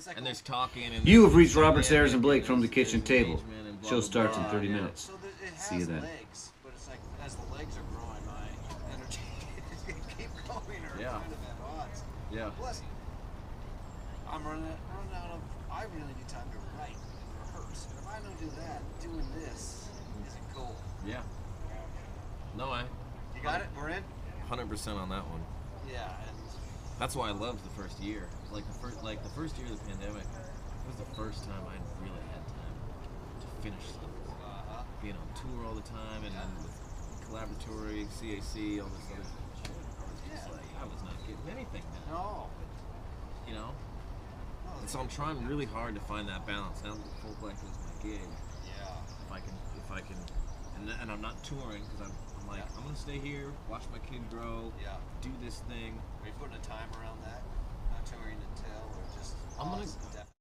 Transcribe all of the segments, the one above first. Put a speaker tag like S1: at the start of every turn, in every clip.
S1: and there's talking. And
S2: You have reached Robert Sarazin Blake from the kitchen table. Show starts in 30 minutes.
S3: So it
S2: See you
S3: has
S2: then.
S3: legs, but it's like as the legs are growing, my energy is going to keep going or
S1: Yeah.
S3: kind of at odds.
S1: Yeah.
S3: Plus, I'm running out of. I really need time to write and rehearse. And if I don't do that, doing this is a goal.
S1: Yeah. No,
S3: You got it? We're in.
S1: 100% on that one.
S3: Yeah, and
S1: That's why I loved the first year. Like the first year of the pandemic, it was the first time I really had time to finish stuff. Being on tour all the time, and then with collaboratory, CAC, all this other shit. I was just like, I was not getting anything done.
S3: no.
S1: You know?
S3: No,
S1: And so I'm trying really hard to find that balance. Now that the Folk Life is my gig,
S3: yeah.
S1: if I can, and I'm not touring because I'm like, I'm gonna stay here, watch my kid grow,
S3: Yeah.
S1: do this thing.
S3: Are you putting a time around that? Not touring until, or just?
S1: I'm gonna-
S3: definitely.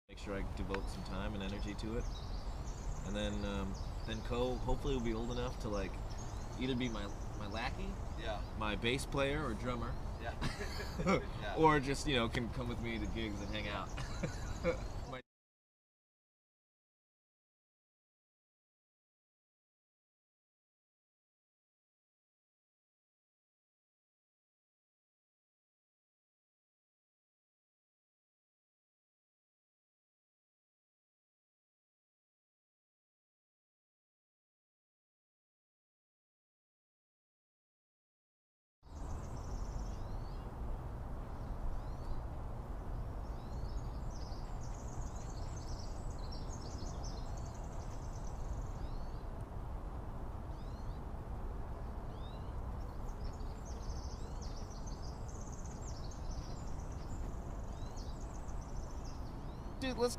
S1: Make sure I devote some time and energy to it, and then Co hopefully will be old enough to like either be my lackey,
S3: Yeah.
S1: my bass player or drummer,
S3: Yeah. Yeah.
S1: or just can come with me to gigs and hang out. My- Dude, let's.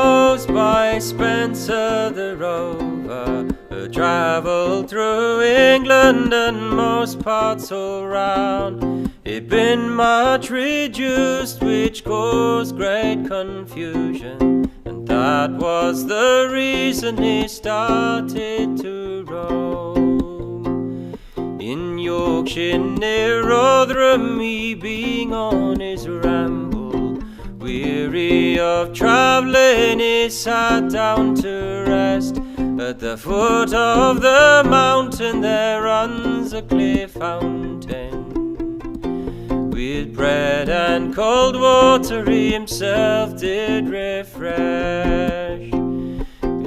S4: composed by Spencer the Rover, who travelled through England and most parts all round. He'd been much reduced, which caused great confusion, and that was the reason he started to roam. In Yorkshire near Rotherham, he being on his ramble, weary of travelling, he sat down to rest. At the foot of the mountain there runs a clear fountain, with bread and cold water he himself did refresh.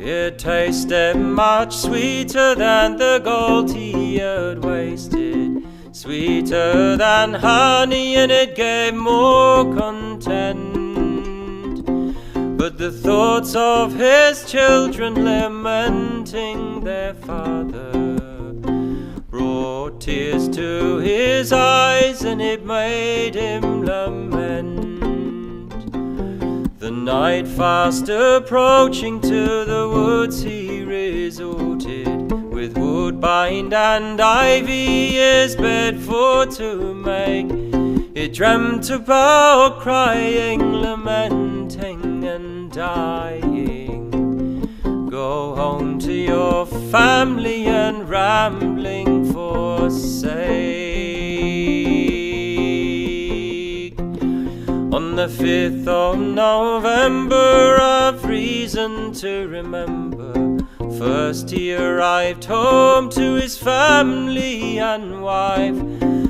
S4: It tasted much sweeter than the gold he had wasted, sweeter than honey, and it gave more content. But the thoughts of his children lamenting their father brought tears to his eyes, and it made him lament. The night fast approaching, to the woods he resorted, with woodbine and ivy his bed for to make. He dreamt about crying, lamenting and dying. Go home to your family and rambling forsake. On the 5th of November, I've reason to remember, first he arrived home to his family and wife.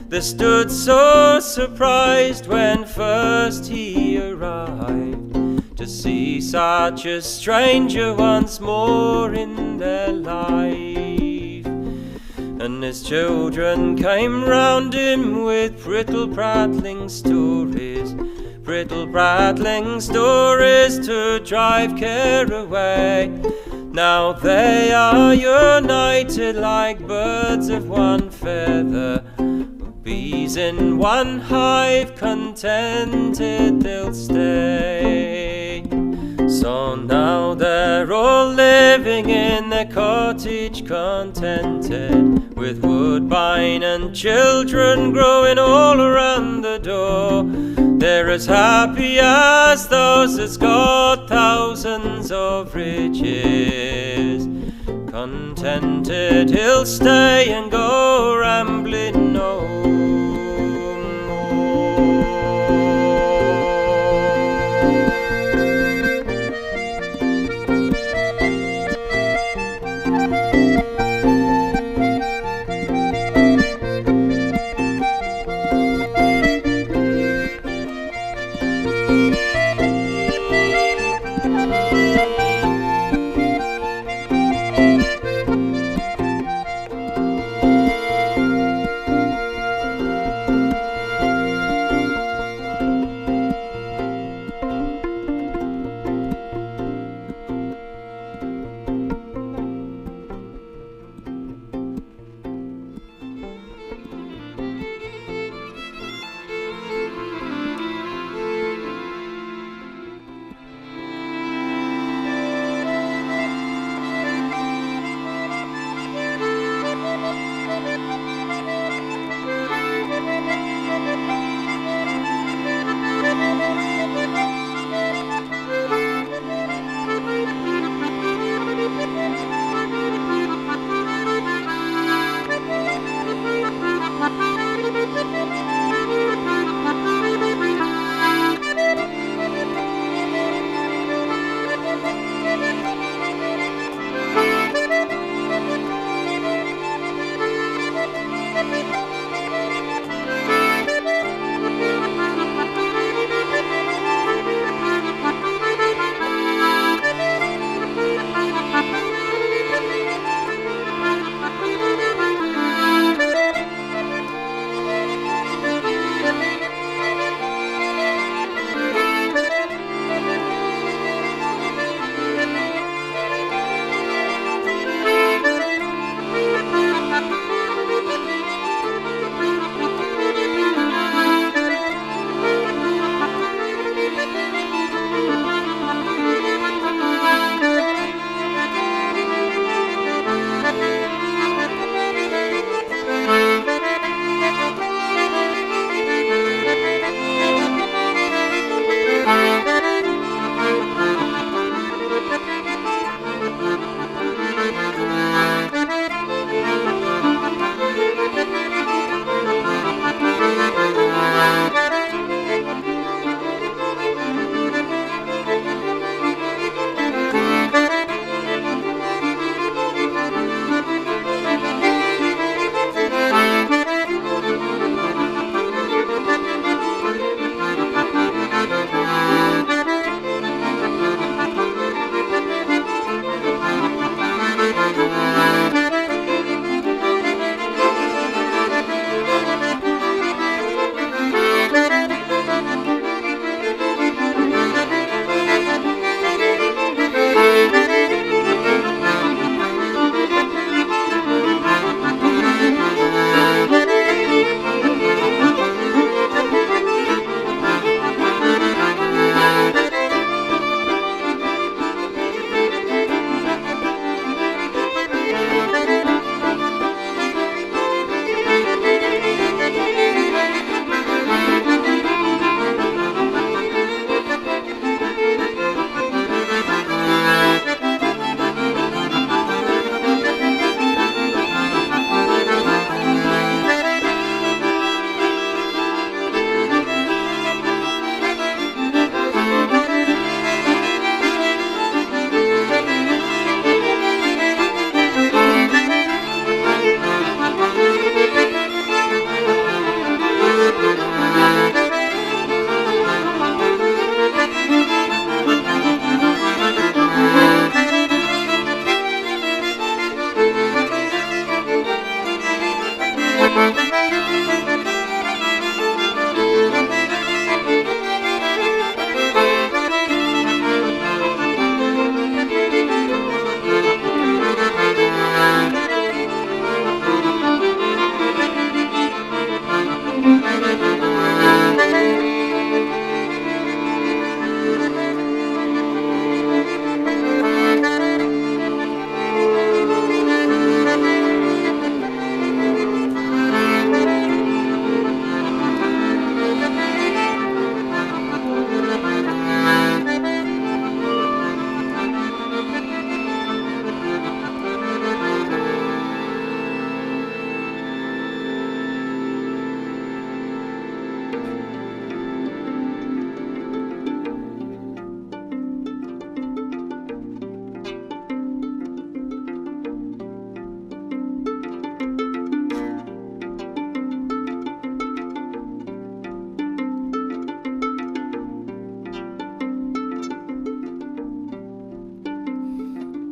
S4: They stood so surprised when first he arrived, to see such a stranger once more in their life. And his children came round him with brittle prattling stories, brittle prattling stories to drive care away. Now they are united like birds of one feather, bees in one hive, contented they'll stay. So now they're all living in their cottage contented, with woodbine and children growing all around the door. They're as happy as those that's got thousands of riches. Contented he'll stay and go rambling no more.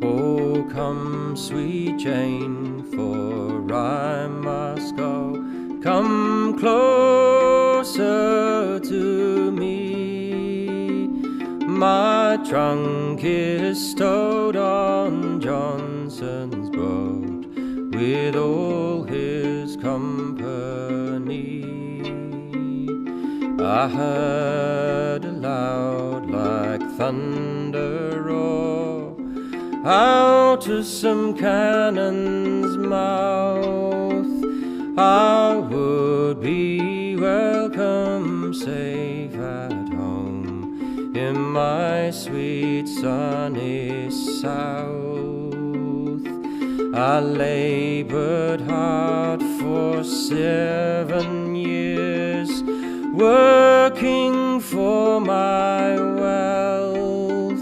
S4: Oh, come, sweet Jane, for I must go. Come closer to me. My trunk is stowed on Johnson's boat with all his company. I heard a loud like thunder roar out of some cannon's mouth. I would be welcome safe at home in my sweet sunny south. I labored hard for 7 years, working for my wealth.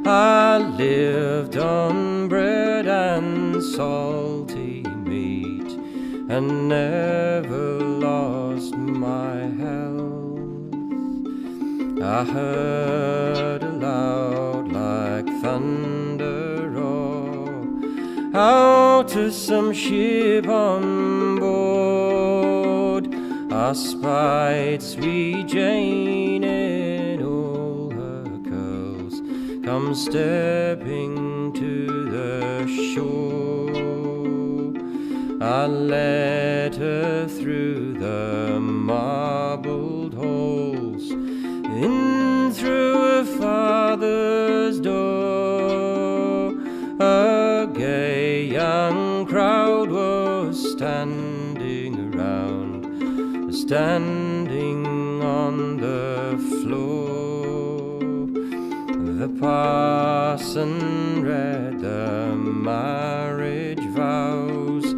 S4: I lived on bread and salty meat and never lost my health. I heard a loud like thunder roar out of some ship on board. I spied sweet Jane in all her curls, come stepping to the shore. I led her through the marbled halls, in through her father's door. A gay young crowd was standing around, standing on the floor. The parson read the marriage vows.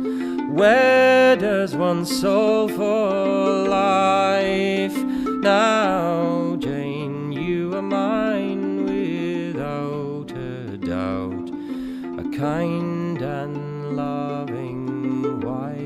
S4: Where does one soul for life? Now, Jane, you are mine without a doubt, a kind and loving wife.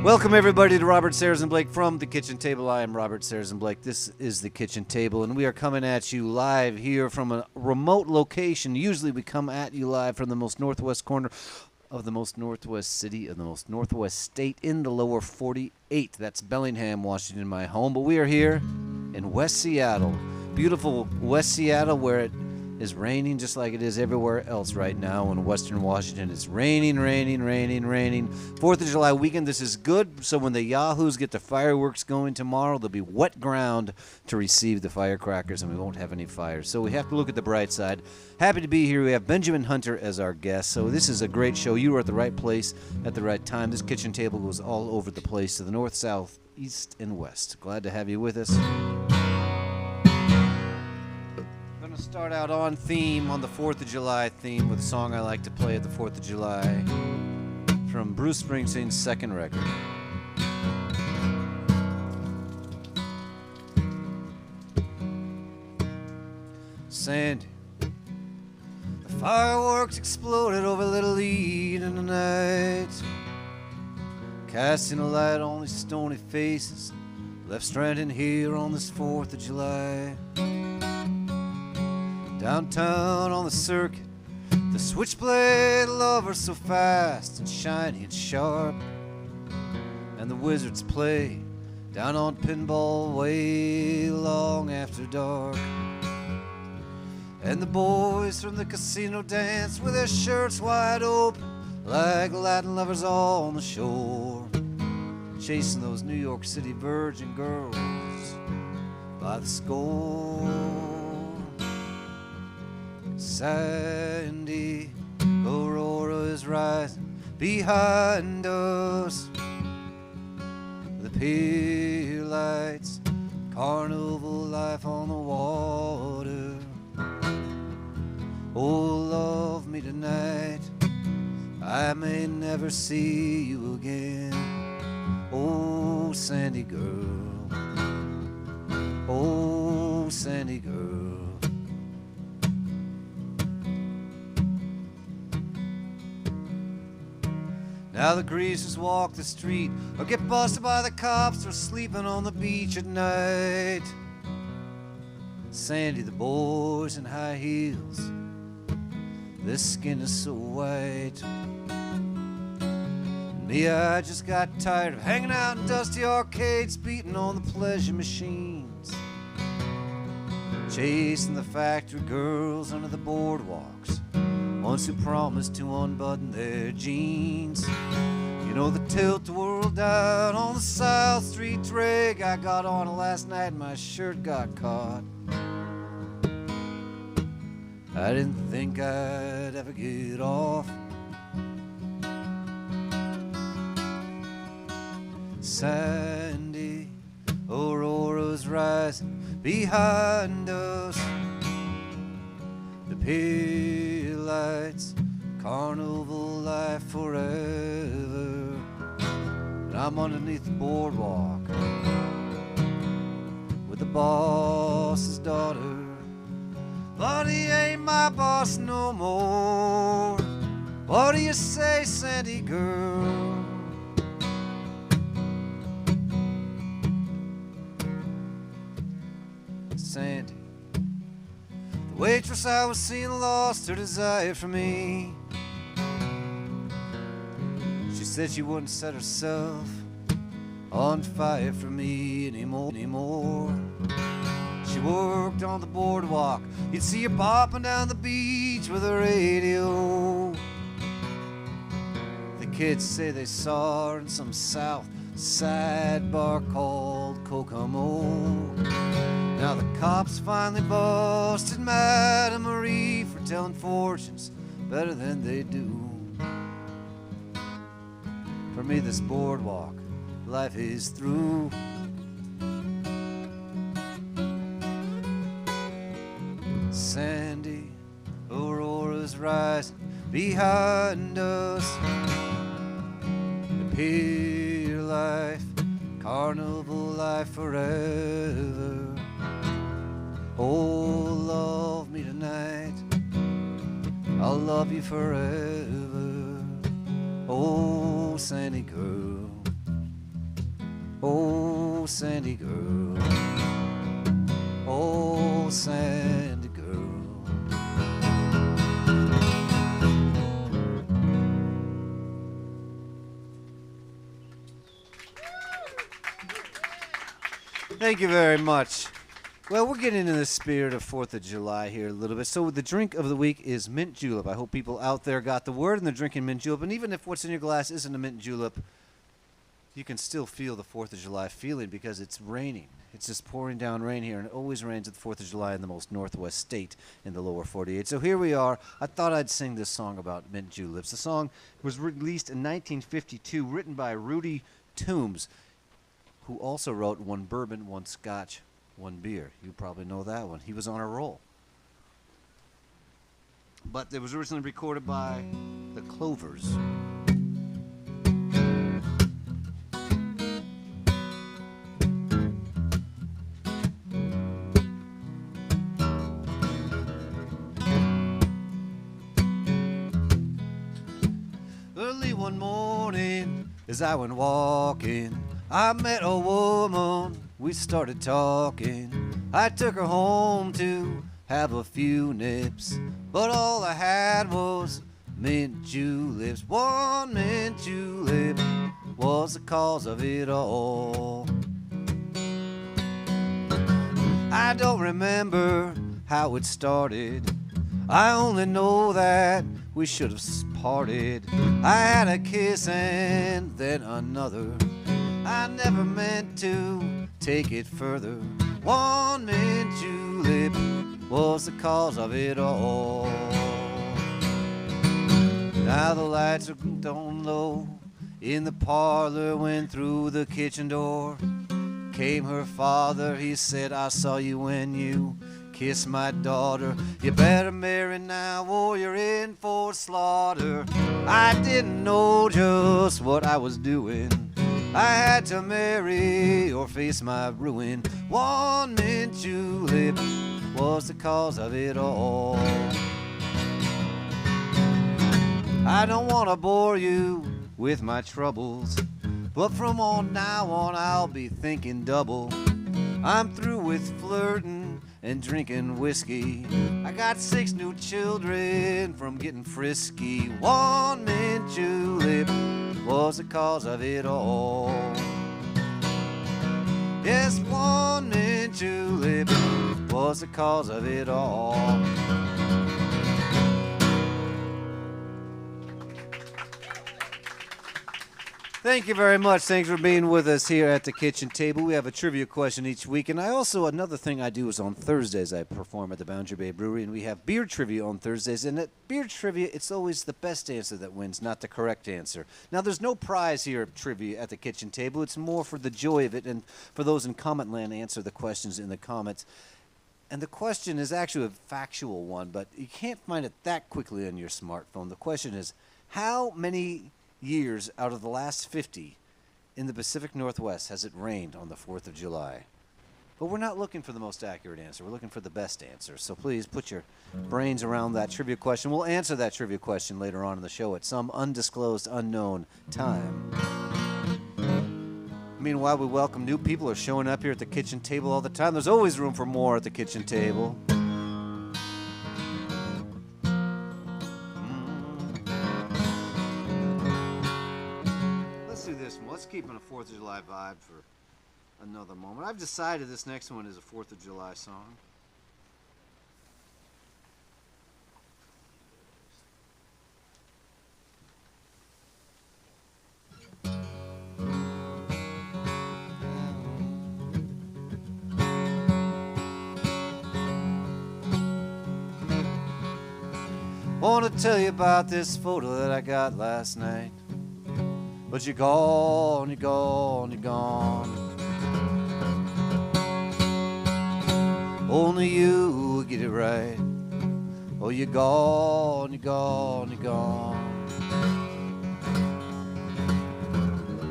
S5: Welcome, everybody, to Robert Sarazin Blake from the Kitchen Table. I am Robert Sarazin Blake. This is the Kitchen Table, and we are coming at you live here from a remote location. Usually we come at you live from the most northwest corner of the most northwest city of the most northwest state in the lower 48. That's Bellingham, Washington, my home. But we are here in West Seattle, beautiful West Seattle, where it is raining just like it is everywhere else right now in Western Washington. It's raining. 4th of July weekend, this is good. So when the Yahoos get the fireworks going tomorrow, there'll be wet ground to receive the firecrackers, and we won't have any fires. So we have to look at the bright side. Happy to be here. We have Benjamin Hunter as our guest. So this is a great show. You are at the right place at the right time. This kitchen table goes all over the place, to the north, south, east and west. Glad to have you with us. Going to start out on theme, on the 4th of July theme, with a song I like to play at the 4th of July from Bruce Springsteen's second record. Sandy, the fireworks exploded over Little Eden tonight, casting a light on these stony faces left stranded here on this 4th of July. Downtown on the circuit, the switchblade lovers so fast and shiny and sharp, and the wizards play down on Pinball way long after dark. And the boys from the casino dance with their shirts wide open like Latin lovers on the shore, chasing those New York City virgin girls by the score. Sandy, Aurora is rising behind us, the pier lights, carnival life on the water. Oh, love me tonight, I may never see you again. Oh, Sandy girl, oh, Sandy girl. Now the greasers walk the street or get busted by the cops or sleeping on the beach at night. Sandy, the boys in high heels, their skin is so white. Me, I just got tired of hanging out in dusty arcades, beating on the pleasure machines, chasing the factory girls under the boardwalks, ones who promised to unbutton their jeans. You know the tilt-a-whirl down on the South Street drag I got on last night and my shirt got caught. I didn't think I'd ever get off. Sandy, Aurora's rising behind us, the pier lights, carnival life forever. And I'm underneath the boardwalk with the boss's daughter, but he ain't my boss no more. What do you say, Sandy girl? Sandy, the waitress I was seeing lost her desire for me. She said she wouldn't set herself on fire for me anymore. She worked on the boardwalk, you'd see her bopping down the beach with a radio. The kids say they saw her in some South Side bar called Kokomo. Now the cops finally busted Madame Marie for telling fortunes better than they do. For me this boardwalk life is through. Sandy, Aurora's rising behind us, the pier life, carnival life forever. Oh, love me tonight, I'll love you forever. Oh, Sandy girl, oh, Sandy girl, oh, Sandy girl. Thank you very much. Well, we're getting into the spirit of 4th of July here a little bit. So the drink of the week is mint julep. I hope people out there got the word and they're drinking mint julep. And even if what's in your glass isn't a mint julep, you can still feel the 4th of July feeling because it's raining. It's just pouring down rain here, and it always rains at the 4th of July in the most northwest state in the lower 48. So here we are. I thought I'd sing this song about mint juleps. The song was released in 1952, written by Rudy Toombs, who also wrote One Bourbon, One Scotch, One Beer. You probably know that one. He was on a roll. But it was originally recorded by the Clovers. Early one morning, as I went walking, I met a woman, we started talking. I took her home to have a few nips, but all I had was mint juleps. One mint julep was the cause of it all. I don't remember how it started, I only know that we should have parted. I had a kiss and then another, I never meant to take it further. One mint julep was the cause of it all. Now the lights are down low in the parlor, went through the kitchen door. Came her father, he said, I saw you when you kissed my daughter. You better marry now or you're in for slaughter. I didn't know just what I was doing, I had to marry or face my ruin. One mint julep was the cause of it all. I don't want to bore you with my troubles, but from on now on I'll be thinking double. I'm through with flirting and drinking whiskey. I got 6 new children from getting frisky. One mint julep was the cause of it all. Yes, one mint julep was the cause of it all. Thank you very much. Thanks for being with us here at the kitchen table. We have a trivia question each week, and another thing I do is on Thursdays I perform at the Boundary Bay Brewery, and we have beer trivia on Thursdays. And at beer trivia, it's always the best answer that wins, not the correct answer. Now, there's no prize here at trivia at the kitchen table. It's more for the joy of it, and for those in comment land, answer the questions in the comments. And the question is actually a factual one, but you can't find it that quickly on your smartphone. The question is, how many years out of the last 50 in the Pacific Northwest has it rained on the 4th of July? But we're not looking for the most accurate answer. We're looking for the best answer. So please put your brains around that trivia question. We'll answer that trivia question later on in the show at some undisclosed, unknown time. Meanwhile, we welcome new people who are showing up here at the kitchen table all the time. There's always room for more at the kitchen table. Let's keep on a 4th of July vibe for another moment. I've decided this next one is a 4th of July song. Want to tell you about this photo that I got last night. But you're gone, you're gone, you're gone. Only you will get it right. Oh, you're gone, you're gone, you're gone.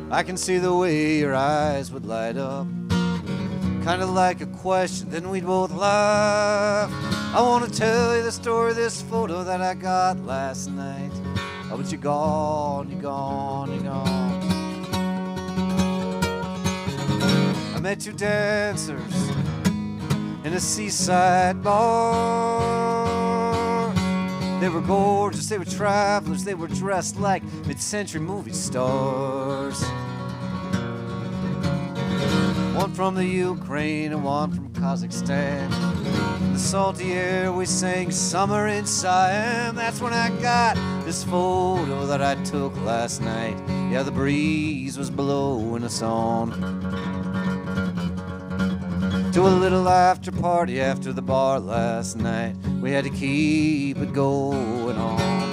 S5: I can see the way your eyes would light up, kind of like a question, then we'd both laugh. I want to tell you the story of this photo that I got last night. Oh, but you're gone, you're gone, you're gone. I met 2 dancers in a seaside bar. They were gorgeous, they were travelers, they were dressed like mid-century movie stars. One from the Ukraine and one from Kazakhstan. In the salty air we sang Summer in Siam. That's when I got this photo that I took last night. Yeah, the breeze was blowing us on to a little after party after the bar last night. We had to keep it going on.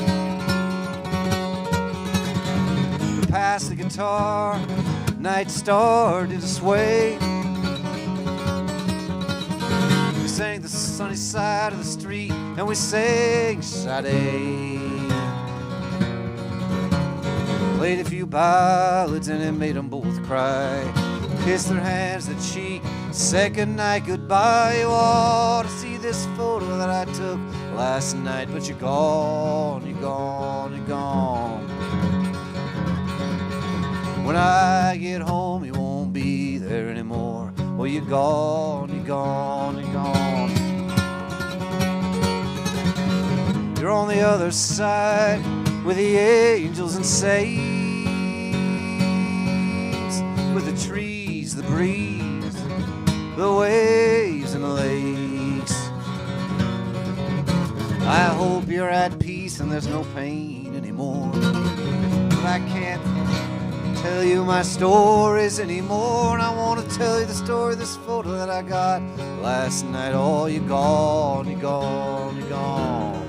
S5: We passed the guitar, night started to sway. We sang the sunny side of the street, and we sang Sade. Played a few ballads, and it made them both cry. Kissed their hands, the cheek, second night goodbye. You ought to see this photo that I took last night, but you're gone, you're gone, you're gone. When I get home, you won't be there anymore. Well, you're gone, you're gone, you're gone. You're on the other side with the angels and saints, with the trees, the breeze, the waves and the lakes. I hope you're at peace and there's no pain anymore. But I can't tell you my stories anymore, and I want to tell you the story of this photo that I got last night. Oh, you're gone, you're gone, you're gone.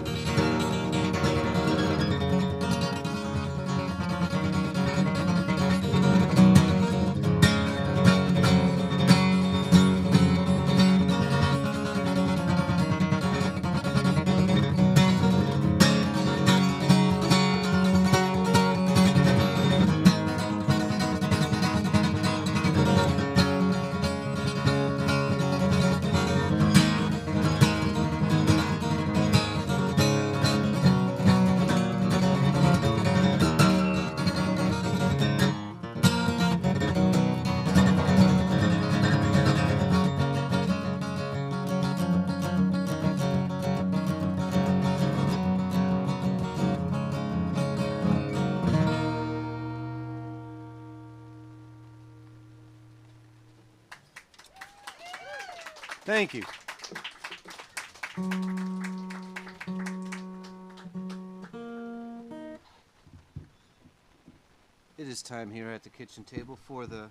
S5: Thank you. It is time here at the kitchen table for the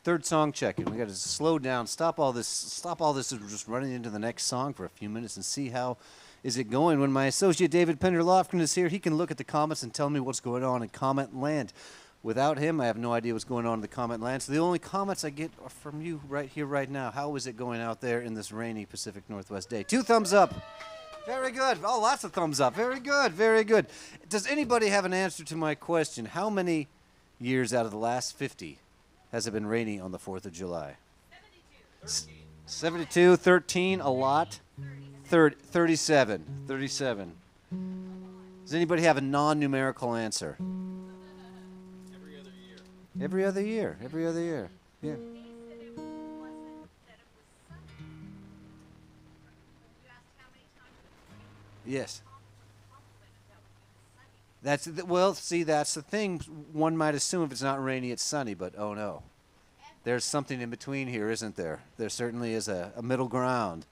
S5: third song check-in. We got to slow down, stop all this just running into the next song for a few minutes and see how is it going. When my associate David Pender-Lofgren is here, he can look at the comments and tell me what's going on in comment land. Without him, I have no idea what's going on in the comment land. So the only comments I get are from you right here, right now. How is it going out there in this rainy Pacific Northwest day? 2 thumbs up. Very good. Oh, lots of thumbs up. Very good. Very good. Does anybody have an answer to my question? How many years out of the last 50 has it been rainy on the 4th of July? 72, 13, a lot. 37. Does anybody have a non-numerical answer? Every other year. Yeah. Yes. That's the thing. One might assume if it's not rainy, it's sunny, but oh no. There's something in between here, isn't there? There certainly is a middle ground.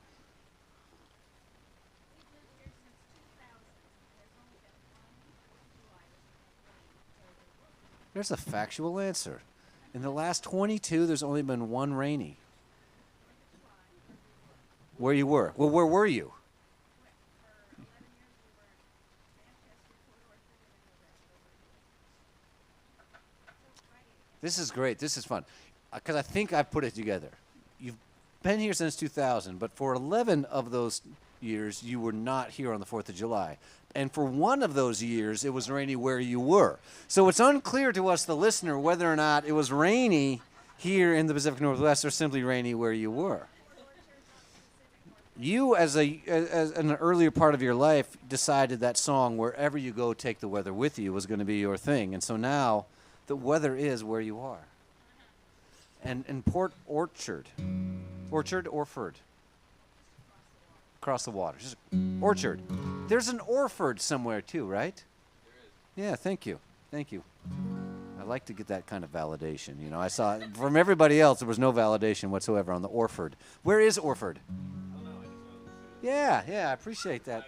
S5: There's a factual answer. In the last 22, there's only been one rainy. Where you were? Well, where were you? This is great. This is fun. Because I think I've put it together. You've been here since 2000, but for 11 of those years, you were not here on the 4th of July. And for one of those years, it was rainy where you were. So it's unclear to us, the listener, whether or not it was rainy here in the Pacific Northwest or simply rainy where you were. You, as an earlier part of your life, decided that song, Wherever You Go, Take the Weather With You, was going to be your thing. And so now the weather is where you are. And in Port Orchard, Orford, across the water, just Orchard. There's an Orford somewhere too, right? There is. Yeah, thank you. I like to get that kind of validation. You know, I saw from everybody else there was no validation whatsoever on the Orford. Where is Orford? I don't know. Yeah, I appreciate that.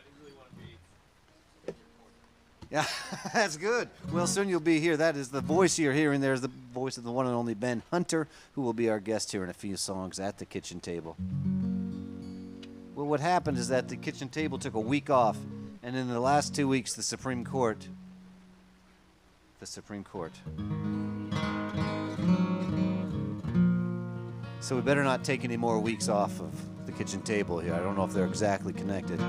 S5: Yeah, that's good. Well, soon you'll be here. That is the voice you're hearing. There's the voice of the one and only Ben Hunter, who will be our guest here in a few songs at the kitchen table. Well, what happened is that the kitchen table took a week off, and in the last 2 weeks, the Supreme Court So we better not take any more weeks off of the kitchen table here. I don't know if they're exactly connected.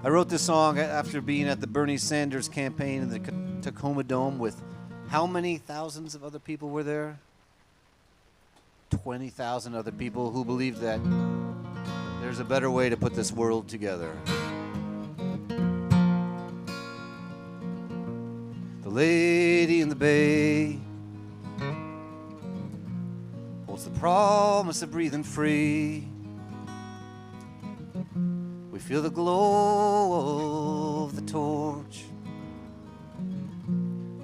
S5: I wrote this song after being at the Bernie Sanders campaign in the Tacoma Dome with how many thousands of other people were there? 20,000 other people who believed that there's a better way to put this world together. The lady in the bay holds the promise of breathing free. We feel the glow of the torch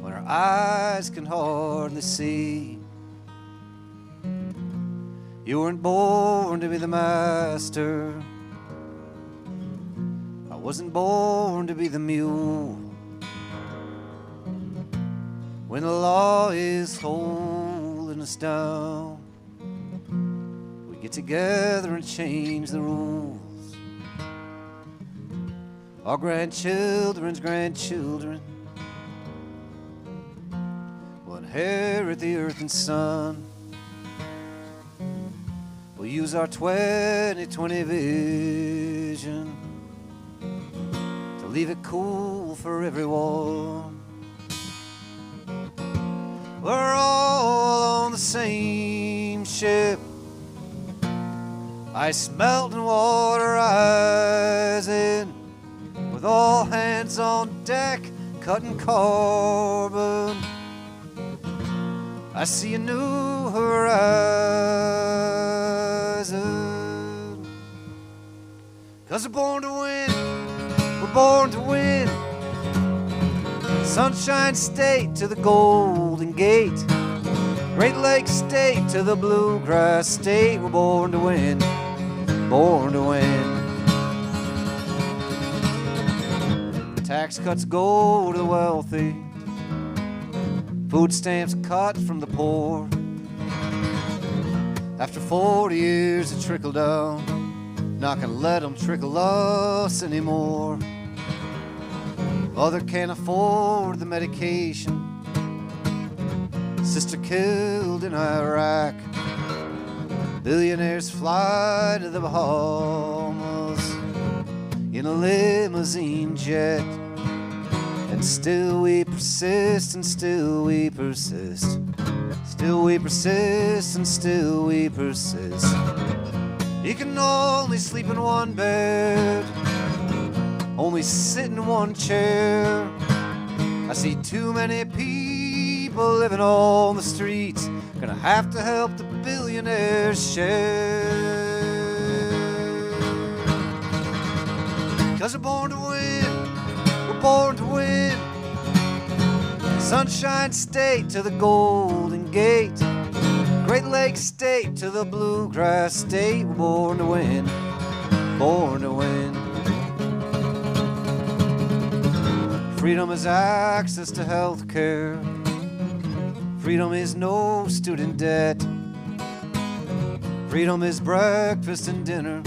S5: when our eyes can hardly see. You weren't born to be the master. I wasn't born to be the mule. When the law is holding us down, we get together and change the rules. Our grandchildren's grandchildren will inherit the earth and sun. We'll use our 20/20 vision to leave it cool for everyone. We're all on the same ship, ice melting, water rising, with all hands on deck cutting carbon. I see a new horizon. 'Cause we're born to win, we're born to win. Sunshine State to the Golden Gate, Great Lakes State to the Bluegrass State. We're born to win, born to win. Tax cuts go to the wealthy, food stamps cut from the poor. After 40 years of trickle down, not gonna let them trickle us anymore. Mother can't afford the medication, sister killed in Iraq. Billionaires fly to the Bahamas in a limousine jet. And still we persist, and still we persist. Still we persist, and still we persist. You can only sleep in one bed, only sit in one chair. I see too many people living on the streets, gonna have to help the billionaires share. 'Cause we're born to win, we're born to win. Sunshine State to the Golden Gate, Great Lakes State to the Bluegrass State. We're born to win, born to win. Freedom is access to health care. Freedom is no student debt. Freedom is breakfast and dinner.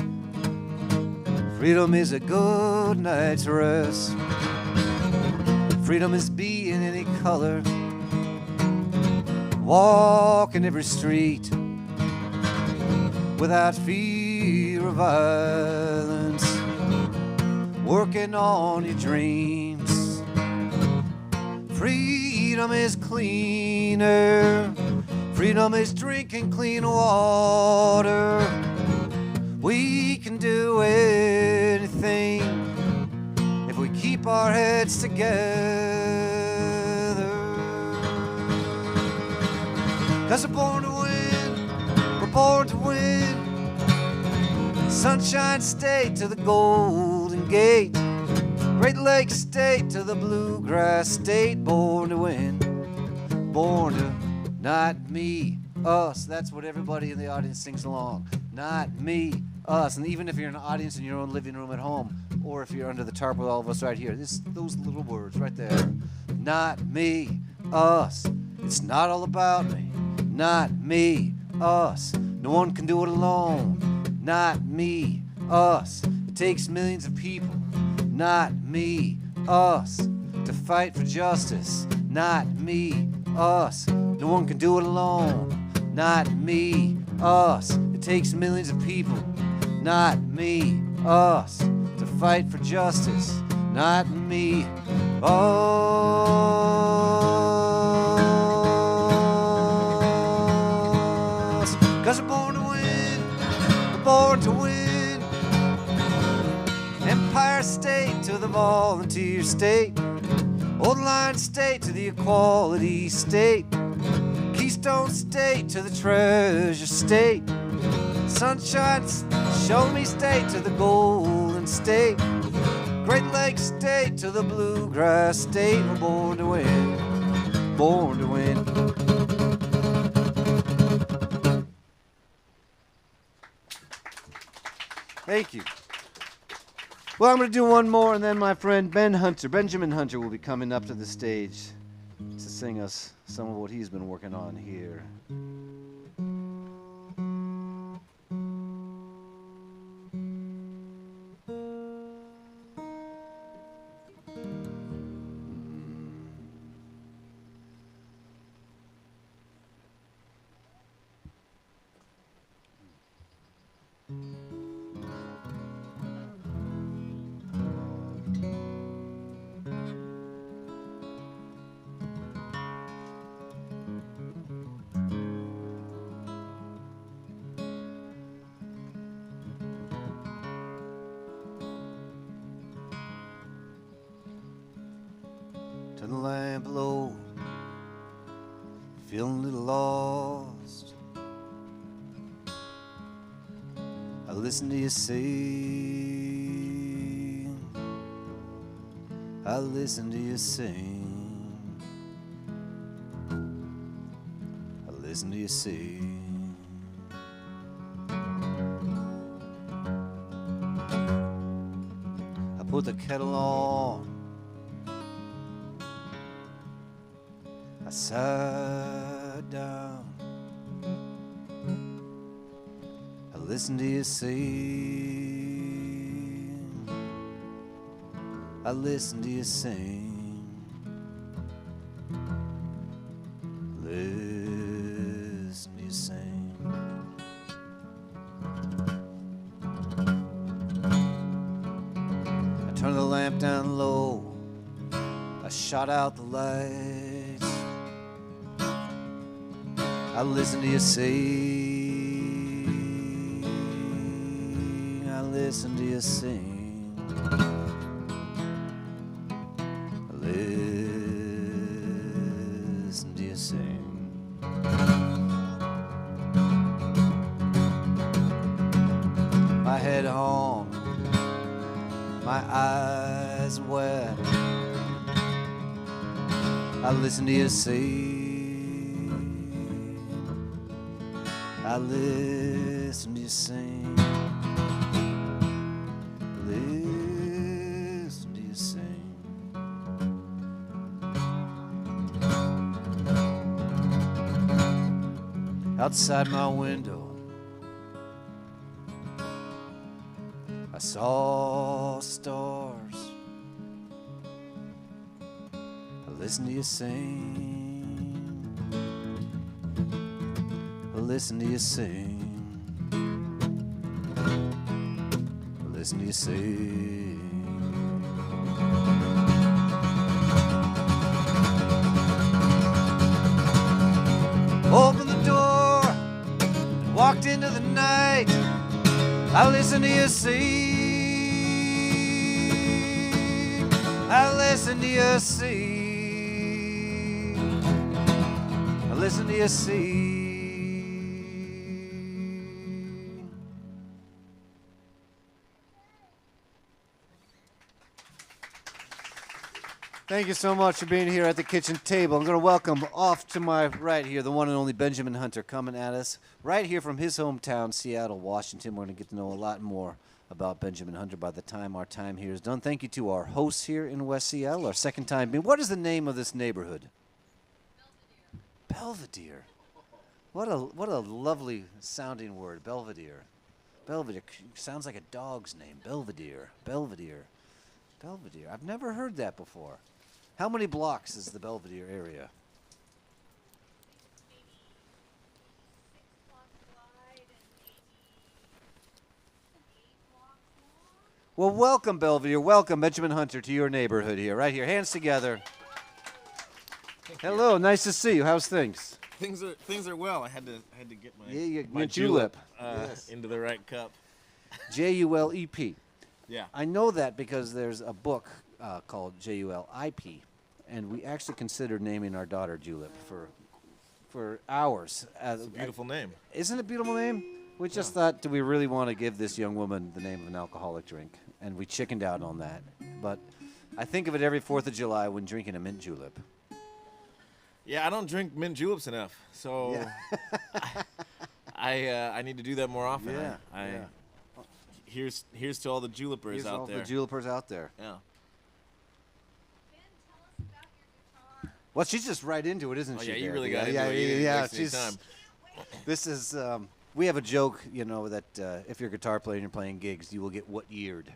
S5: Freedom is a good night's rest. Freedom is being any color, walk in every street without fear of violence, working on your dreams. Freedom is clean air. Freedom is drinking clean water. We can do anything if we keep our heads together. 'Cause we're born to win, we're born to win. Sunshine State to the Golden Gate, Great Lakes State to the Bluegrass State. Born to win, born to, not me, us. That's what everybody in the audience sings along. Not me, us. And even if you're in an audience in your own living room at home, or if you're under the tarp with all of us right here, those little words right there. Not me, us. It's not all about me. Not me, us. No one can do it alone. Not me, us. It takes millions of people. Not me, us. To fight for justice. Not me, us. No one can do it alone. Not me, us. It takes millions of people. Not me, us. To fight for justice. Not me, us. 'Cause we're born to win. We're born to win. Empire State to the volunteer state. Old Line State to the Equality State. Keystone State to the Treasure State. Sunshine Show Me State to the Golden State. Great Lakes State to the Bluegrass State. We're born to win. Born to win. Thank you. Well, I'm going to do one more, and then my friend Benjamin Hunter, will be coming up to the stage to sing us some of what he's been working on here. Turn the lamp low, feeling a little lost. I listen to you sing. I listen to you sing. I listen to you sing. I put the kettle on. I sat down. I listened to you sing. I listened to you sing. Listen to you sing. I turned the lamp down low. I shot out the light. I listen to you sing. I listen to you sing. I listen to you sing. My head hung, my eyes wet. I listen to you sing. I listen to you sing. Listen to you sing. Outside my window, I saw stars. I listened to you sing. Listen to you sing. Listen to you sing. Opened the door and walked into the night. I listen to you sing. I listen to you sing. I listen to you sing. Thank you so much for being here at the kitchen table. I'm going to welcome off to my right here the one and only Benjamin Hunter coming at us right here from his hometown, Seattle, Washington. We're going to get to know a lot more about Benjamin Hunter by the time our time here is done. Thank you to our hosts here in West Seattle, our second time being. What is the name of this neighborhood? Belvedere. What a lovely sounding word, Belvedere. Belvedere sounds like a dog's name. Belvedere. Belvedere. Belvedere. I've never heard that before. How many blocks is the Belvedere area? Well, welcome, Belvedere. Welcome, Benjamin Hunter, to your neighborhood here. Right here. Hands together. Hello. Nice to see you. How's things?
S1: Things are well. I had to get my
S5: mint julep.
S1: into the right cup.
S5: JULEP.
S1: Yeah.
S5: I know that because there's a book called JULIP, and we actually considered naming our daughter Julep for hours.
S1: It's a beautiful name.
S5: Isn't it a beautiful name? We just thought, do we really want to give this young woman the name of an alcoholic drink? And we chickened out on that. But I think of it every 4th of July when drinking a mint julep.
S1: Yeah, I don't drink mint juleps enough, so I need to do that more often.
S5: Yeah.
S1: Here's to all the julepers
S5: Here's
S1: out
S5: all
S1: there.
S5: the julepers out there.
S1: Yeah.
S5: Well, she's just right into it, isn't she?
S1: Yeah, you
S5: Dad?
S1: really got into it. You didn't waste any time.
S5: This is. We have a joke, that if you're a guitar player and you're playing gigs, you will get what yeared.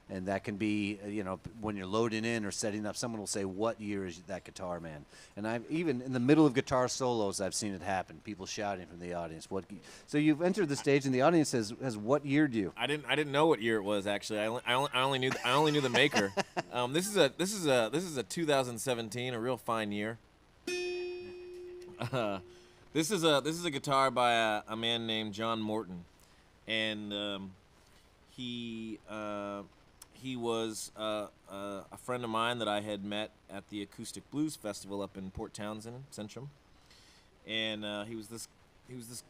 S5: And that can be, when you're loading in or setting up, someone will say, what year is that guitar, man? And I've even in the middle of guitar solos, I've seen it happen. People shouting from the audience. So you've entered the stage and the audience has what yeared you?
S1: I didn't know what year it was actually. I only knew the maker. This is a 2017, a real fine year. This is a guitar by a man named John Morton, and he was a friend of mine that I had met at the Acoustic Blues Festival up in Port Townsend, Centrum, and he was this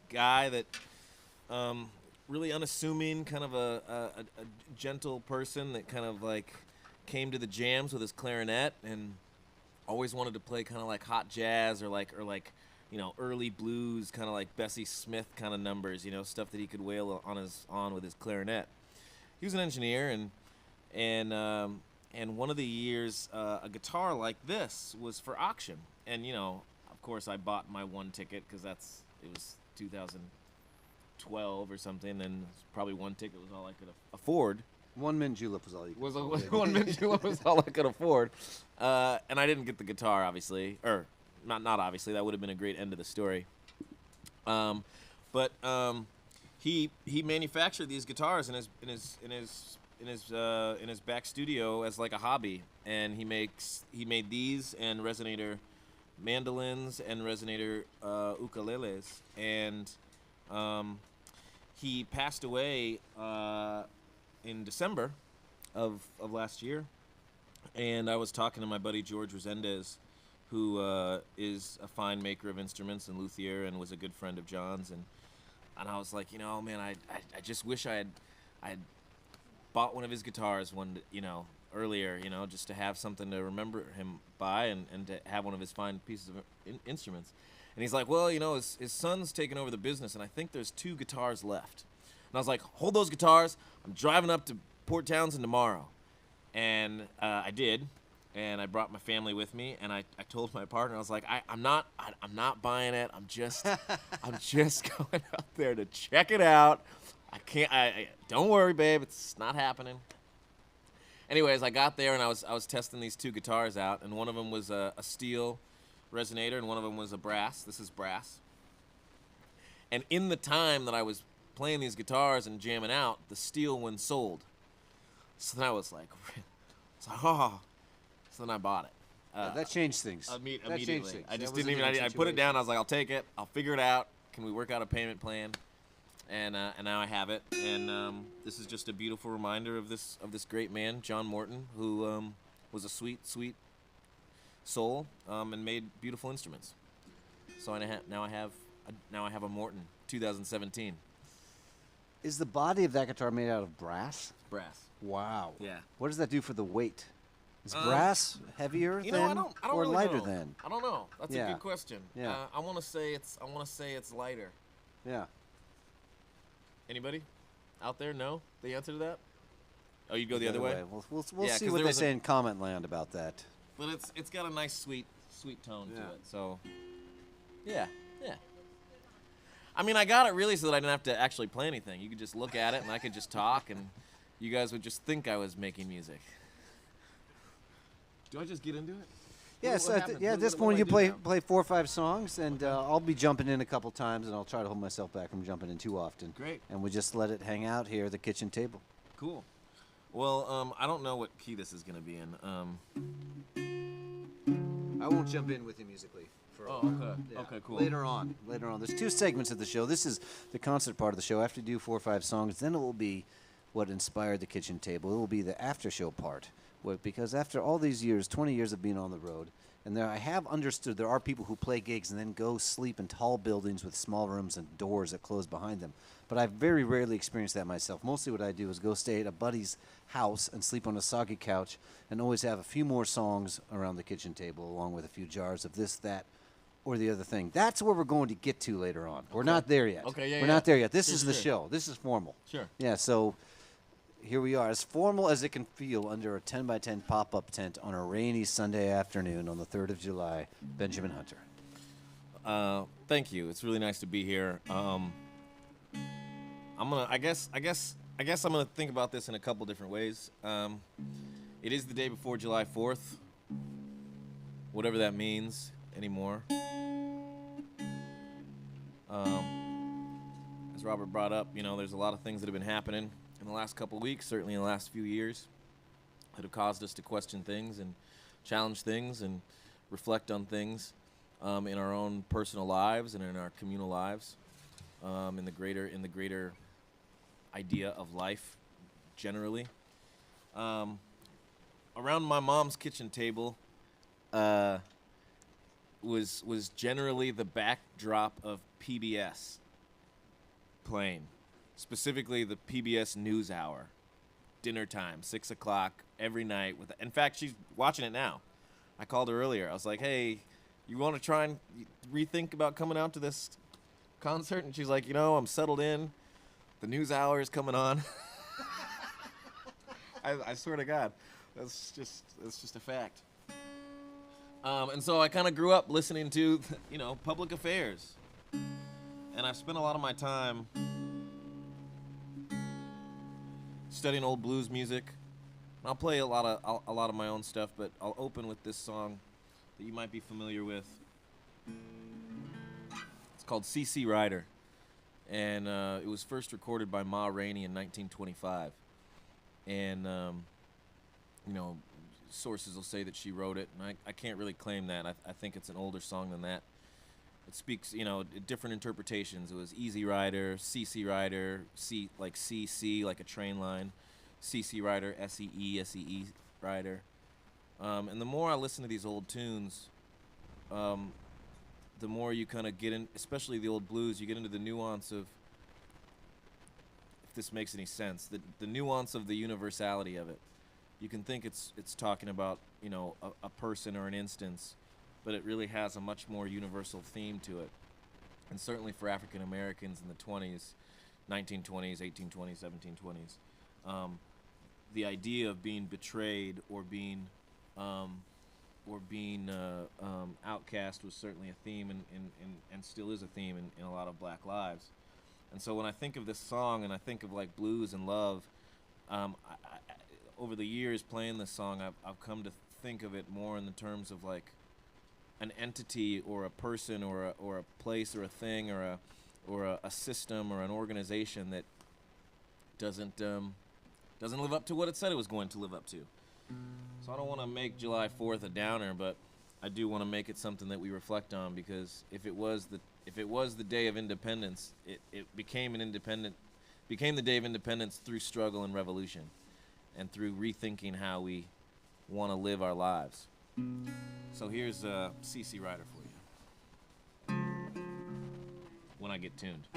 S1: guy that really unassuming, kind of a gentle person that kind of like came to the jams with his clarinet and always wanted to play kind of like hot jazz or like early blues, kind of like Bessie Smith kind of numbers, stuff that he could wail on with his clarinet. He was an engineer, and one of the years a guitar like this was for auction, and of course I bought my one ticket because it was 2012 or something, and probably one ticket was all I could afford.
S5: One mint julep was all you could afford.
S1: One mint julep was all I could afford, and I didn't get the guitar, obviously, or not obviously. That would have been a great end to the story. But he manufactured these guitars in his back studio as like a hobby, and he made these and resonator mandolins and resonator ukuleles, and he passed away in December of last year, and I was talking to my buddy George Resendez, who is a fine maker of instruments and luthier and was a good friend of John's, and I was like, man, I just wish I had bought one of his guitars earlier, just to have something to remember him by and to have one of his fine pieces of instruments. And he's like, well, his son's taken over the business, and I think there's 2 guitars left. And I was like, hold those guitars. I'm driving up to Port Townsend tomorrow. And I did. And I brought my family with me, and I told my partner, I was like, I'm not buying it. I'm just going out there to check it out. Don't worry, babe, it's not happening. Anyways, I got there and I was testing these 2 guitars out, and one of them was a steel resonator, and one of them was a brass. This is brass. And in the time that I was playing these guitars and jamming out, the steel one sold. So then I was like, oh. So then I bought it.
S5: That changed things.
S1: Immediately.
S5: Changed things.
S1: I just didn't even. I put it down. I was like, I'll take it. I'll figure it out. Can we work out a payment plan? And now I have it. And this is just a beautiful reminder of this great man, John Morton, who was a sweet soul and made beautiful instruments. So now I have a Morton 2017.
S5: Is the body of that guitar made out of brass?
S1: Brass.
S5: Wow.
S1: Yeah.
S5: What does that do for the weight? Is brass heavier
S1: I
S5: than
S1: don't
S5: or
S1: really
S5: lighter
S1: know.
S5: than?
S1: I don't know. That's a
S5: Yeah.
S1: good question.
S5: Yeah.
S1: I want to say it's lighter.
S5: Yeah.
S1: Anybody out there know the answer to that? Oh, you go the other way.
S5: We'll
S1: Yeah,
S5: see
S1: 'cause
S5: what
S1: there
S5: they
S1: was
S5: say in comment land about that.
S1: But it's got a nice sweet tone to
S5: Yeah.
S1: it. So yeah. I mean, I got it really so that I didn't have to actually play anything. You could just look at it and I could just talk, and you guys would just think I was making music. Do I just get into it?
S5: Yeah, so
S1: happens?
S5: at this
S1: What
S5: point
S1: do
S5: you
S1: I do
S5: play
S1: now?
S5: play 4 or 5 songs, and I'll be jumping in a couple times, and I'll try to hold myself back from jumping in too often.
S1: Great.
S5: And we just let it hang out here at the kitchen table.
S1: Cool. Well, I don't know what key this is going to be in.
S5: I won't jump in with you musically.
S1: Okay. Okay, cool.
S5: Later on. There's 2 segments of the show. This is the concert part of the show. After you do 4 or 5 songs, then it will be what inspired the kitchen table. It will be the after show part. Because after all these years, 20 years of being on the road, and I have understood there are people who play gigs and then go sleep in tall buildings with small rooms and doors that close behind them. But I've very rarely experienced that myself. Mostly what I do is go stay at a buddy's house and sleep on a soggy couch and always have a few more songs around the kitchen table along with a few jars of this, that, or the other thing. That's where we're going to get to later on. We're not there yet.
S1: Okay, yeah,
S5: We're
S1: yeah.
S5: not there yet. This
S1: Sure,
S5: is
S1: sure,
S5: the
S1: sure.
S5: show. This is formal.
S1: Sure.
S5: Yeah, so here we are, as formal as it can feel under a 10 by 10 pop-up tent on a rainy Sunday afternoon on the 3rd of July. Benjamin Hunter.
S1: Thank you. It's really nice to be here. I guess I'm gonna think about this in a couple different ways. It is the day before July 4th, whatever that means anymore. As Robert brought up, there's a lot of things that have been happening in the last couple weeks, certainly in the last few years, that have caused us to question things and challenge things and reflect on things in our own personal lives and in our communal lives, in the greater idea of life generally. Around my mom's kitchen table was generally the backdrop of PBS playing, specifically the PBS NewsHour, dinner time, 6 o'clock every night. In fact, she's watching it now. I called her earlier. I was like, "Hey, you want to try and rethink about coming out to this concert?" And she's like, "I'm settled in. The NewsHour is coming on." I swear to God, that's just a fact. And so I kind of grew up listening to, public affairs, and I've spent a lot of my time studying old blues music. I'll play a lot of my own stuff, but I'll open with this song that you might be familiar with. It's called C.C. Rider, and it was first recorded by Ma Rainey in 1925. And sources will say that she wrote it, and I can't really claim that. I think it's an older song than that. It speaks, different interpretations. It was Easy Rider, C.C. Rider, like C.C., like a train line, C.C. Rider, S.E.E. Rider. And the more I listen to these old tunes, the more you kind of get in, especially the old blues, you get into the nuance of, if this makes any sense, the nuance of the universality of it. You can think it's talking about, a person or an instance, but it really has a much more universal theme to it. And certainly for African Americans in the 20s, 1920s, 1820s, 1720s, the idea of being betrayed or being outcast was certainly a theme and still is a theme in a lot of black lives. And so when I think of this song and I think of like blues and love, over the years playing this song, I've come to think of it more in the terms of like an entity or a person or a place or a thing or a system or an organization that doesn't live up to what it said it was going to live up to. So I don't want to make July 4th a downer, but I do want to make it something that we reflect on, because if it was the day of independence, it became the day of independence through struggle and revolution, and through rethinking how we want to live our lives. So here's C.C. Rider for you, when I get tuned.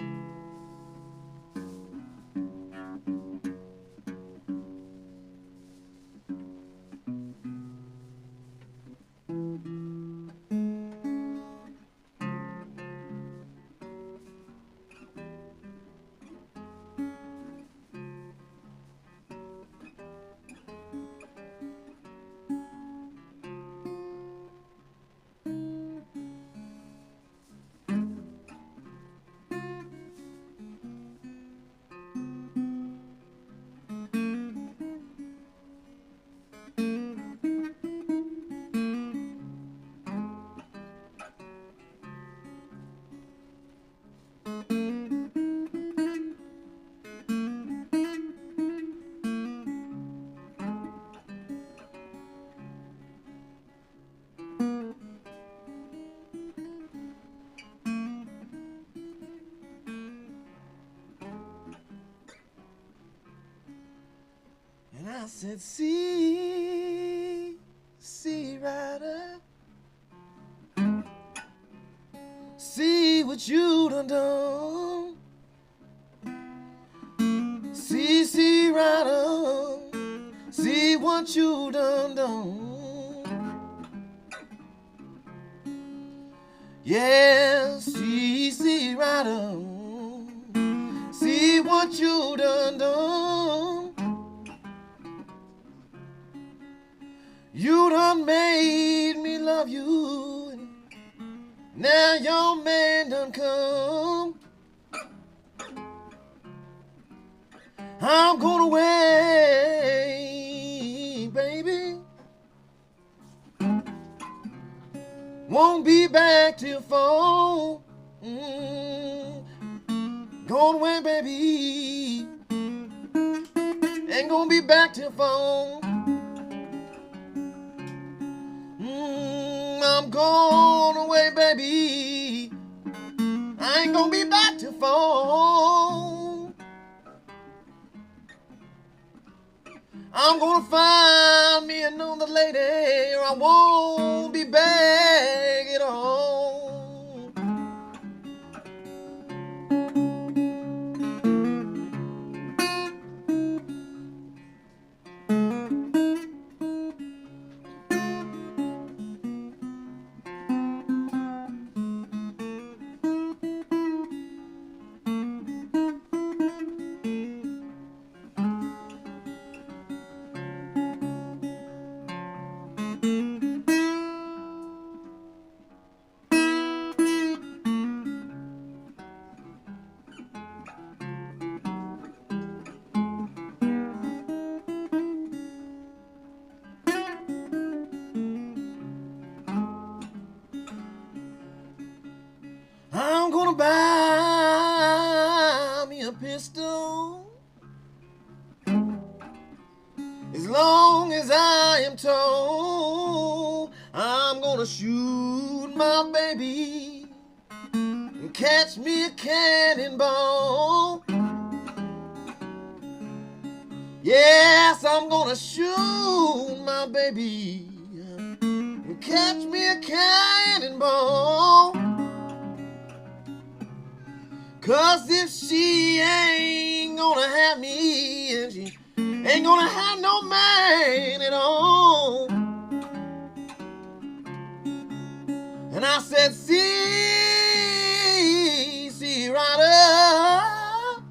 S1: said, see Rider, see what you done done. See Rider, see what you done done. Yeah, see Rider, see what you done done. You done made me love you. Now your man done come. I'm going away, baby. Won't be back till fall. Going away, baby. Ain't gonna be back till fall. I'm going away, baby. I ain't gonna be back till fall. I'm gonna find me another lady, or I won't be back at all. I'm gonna buy me a pistol as long as I am told. I'm gonna shoot my baby and catch me a cannonball. Yes, I'm gonna shoot my baby and catch me a cannonball. 'Cause if she ain't gonna have me, and she ain't gonna have no man at all. And I said, see, Rider,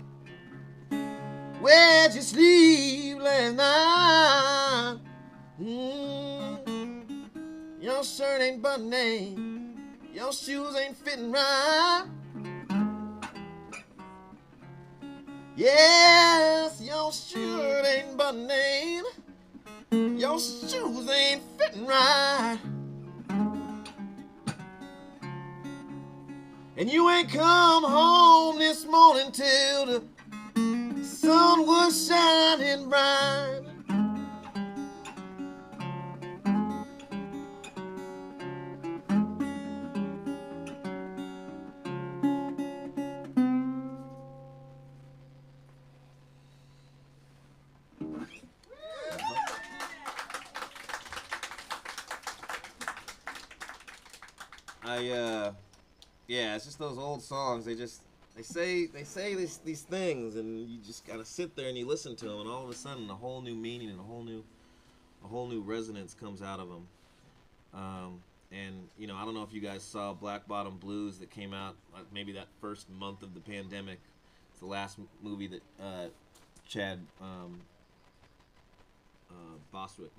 S1: where'd you sleep last night? Your shirt ain't buttoning, your shoes ain't fitting right. Yes, your shirt ain't buttoning, your shoes ain't fitting right. And you ain't come home this morning till the sun was shining bright. Yeah, it's just those old songs. They say these things, and you just gotta sit there and you listen to them, and all of a sudden a whole new meaning and a whole new resonance comes out of them. And you know, I don't know if you guys saw Black Bottom Blues that came out maybe that first month of the pandemic. It's the last movie that Chad Boseman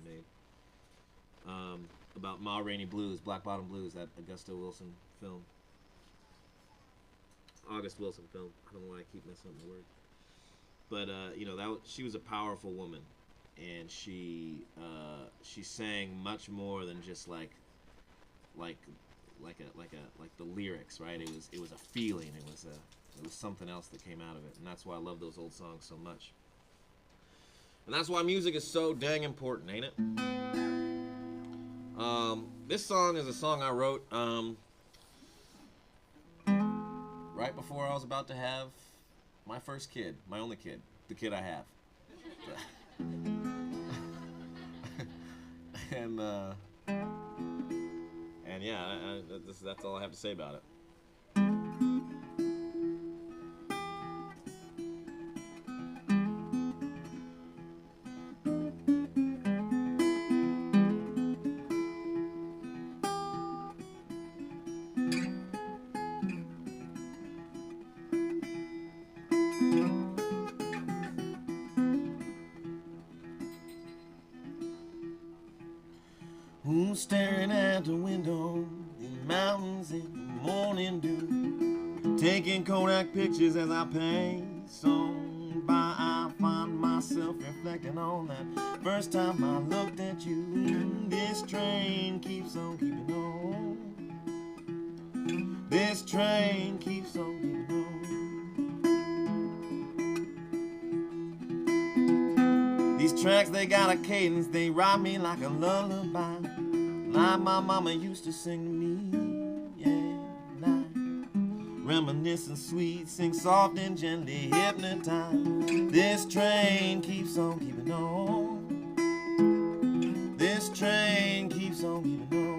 S1: made. About Ma Rainey Blues, Black Bottom Blues, that August Wilson film. I don't know why I keep messing up the word. But you know, she was a powerful woman, and she sang much more than just like the lyrics, right? It was a feeling. It was something else that came out of it, and that's why I love those old songs so much. And that's why music is so dang important, ain't it? This song is a song I wrote right before I was about to have my first kid, my only kid, the kid I have. And yeah, that's all I have to say about it. Who's staring at the window in mountains in the morning dew, taking Kodak pictures as I pace on by. I find myself reflecting on that first time I looked at you. This train keeps on keeping on. This train keeps on keeping on. These tracks, they got a cadence, they ride me like a lullaby, like my mama used to sing to me, yeah, like reminiscing sweet, sing soft and gently hypnotized. This train keeps on keeping on. This train keeps on keeping on.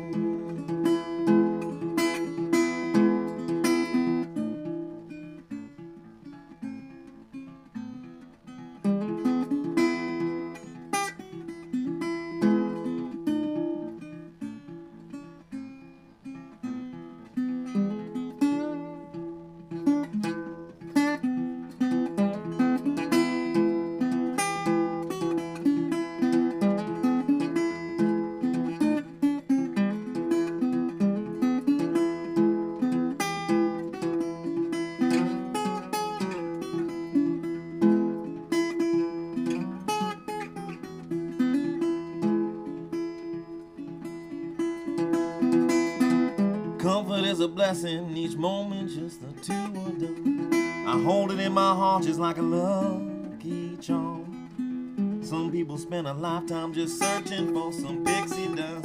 S1: Comfort is a blessing, each moment just the two of them. I hold it in my heart just like a lucky charm. Some people spend a lifetime just searching for some pixie dust.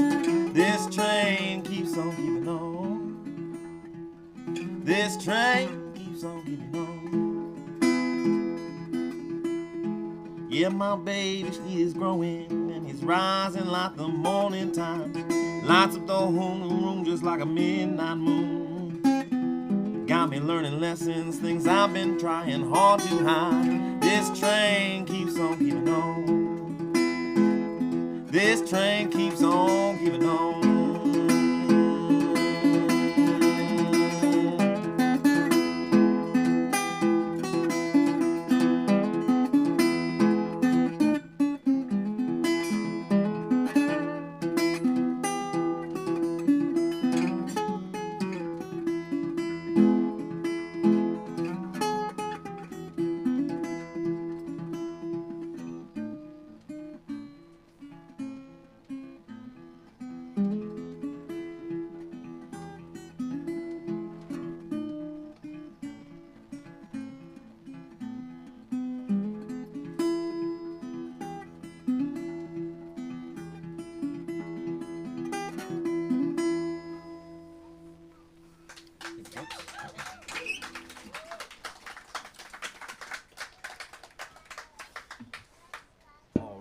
S1: This train keeps on keeping on. This train keeps on keeping on. Yeah, my baby, he is growing and he's rising like the morning time. Lights up the whole room just like a midnight moon. Got me learning lessons, things I've been trying hard to hide. This train keeps on keeping on. This train keeps on keeping on.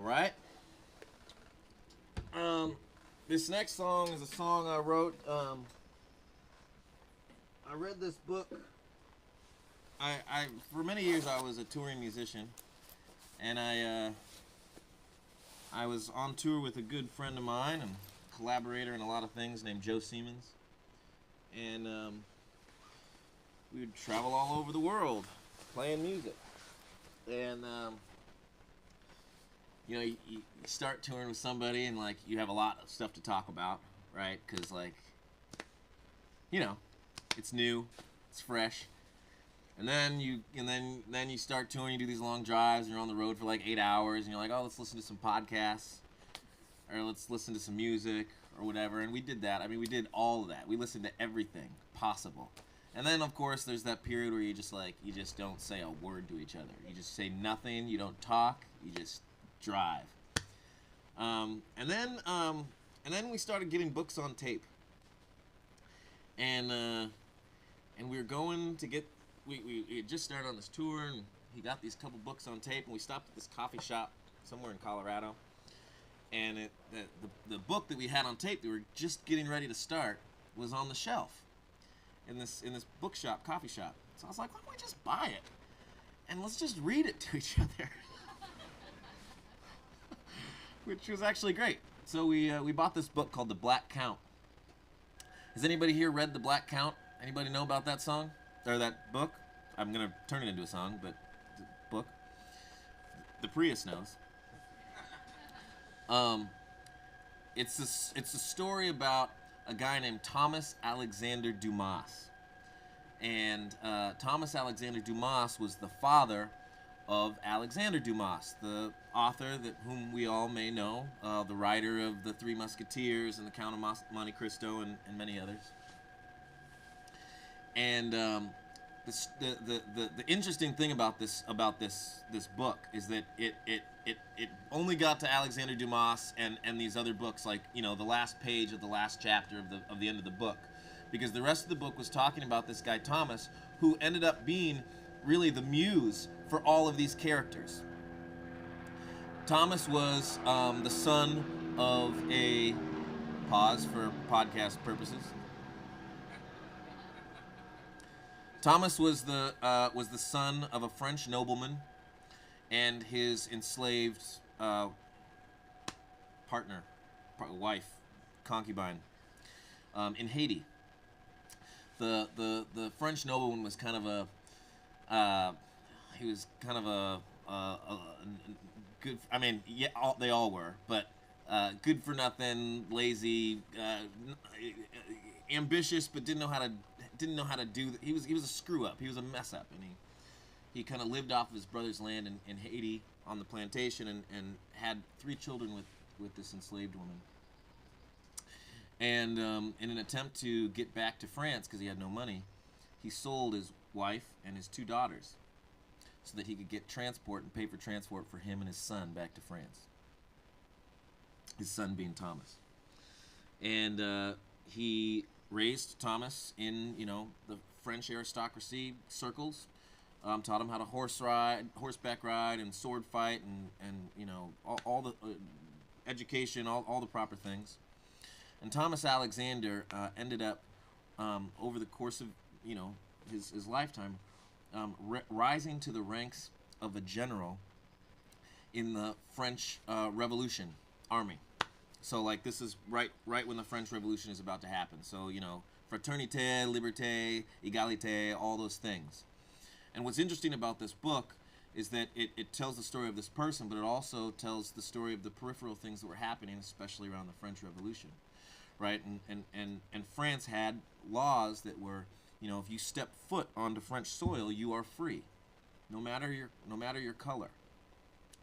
S1: Right. This next song is a song I wrote. I read this book. I for many years I was a touring musician, and I was on tour with a good friend of mine and collaborator in a lot of things named Joe Siemens, and we would travel all over the world playing music, and you know, you start touring with somebody and like you have a lot of stuff to talk about, right? Because like, you know, it's new, it's fresh, and then you start touring. You do these long drives, and you're on the road for like 8 hours, and you're like, oh, let's listen to some podcasts, or let's listen to some music, or whatever. And we did that. I mean, we did all of that. We listened to everything possible. And then of course there's that period where you just don't say a word to each other. You just say nothing. You don't talk. You just drive. And then we started getting books on tape, and we were going to get we had just started on this tour, and he got these couple books on tape, and we stopped at this coffee shop somewhere in Colorado. And the book that we had on tape that we were just getting ready to start was on the shelf in this bookshop, coffee shop. So I was like, why don't we just buy it and let's just read it to each other, which was actually great. So we bought this book called The Black Count. Has anybody here read The Black Count? Anybody know about that song or that book? I'm gonna turn it into a song, but the book. The Prius knows. It's a story about a guy named Thomas Alexander Dumas, and Thomas Alexander Dumas was the father of Alexander Dumas, the author whom we all may know, the writer of The Three Musketeers and The Count of Monte Cristo and many others. And the interesting thing about this book is that it only got to Alexander Dumas and these other books, like, you know, the last page of the last chapter of the end of the book, because the rest of the book was talking about this guy Thomas, who ended up being really the muse for all of these characters. Thomas was the son of a, pause for podcast purposes. Thomas was the son of a French nobleman and his enslaved wife, concubine, in Haiti. The French nobleman was kind of a good. I mean, yeah, they all were, but good for nothing, lazy, ambitious, but didn't know how to do. He was a screw up. He was a mess up, and he kind of lived off of his brother's land in Haiti on the plantation, and had 3 children with this enslaved woman. And in an attempt to get back to France, because he had no money, he sold his wife and his 2 daughters so that he could get transport and pay for transport for him and his son back to France. His son being Thomas. And he raised Thomas in, you know, the French aristocracy circles, taught him how to horseback ride and sword fight, and you know, all the education, all the proper things. And Thomas Alexander ended up, over the course of, you know, his lifetime, rising to the ranks of a general in the French Revolution army. So, like, this is right when the French Revolution is about to happen. So, you know, fraternité, liberté, égalité, all those things. And what's interesting about this book is that it tells the story of this person, but it also tells the story of the peripheral things that were happening, especially around the French Revolution, right? And France had laws that were, you know, if you step foot onto French soil, you are free, no matter your color.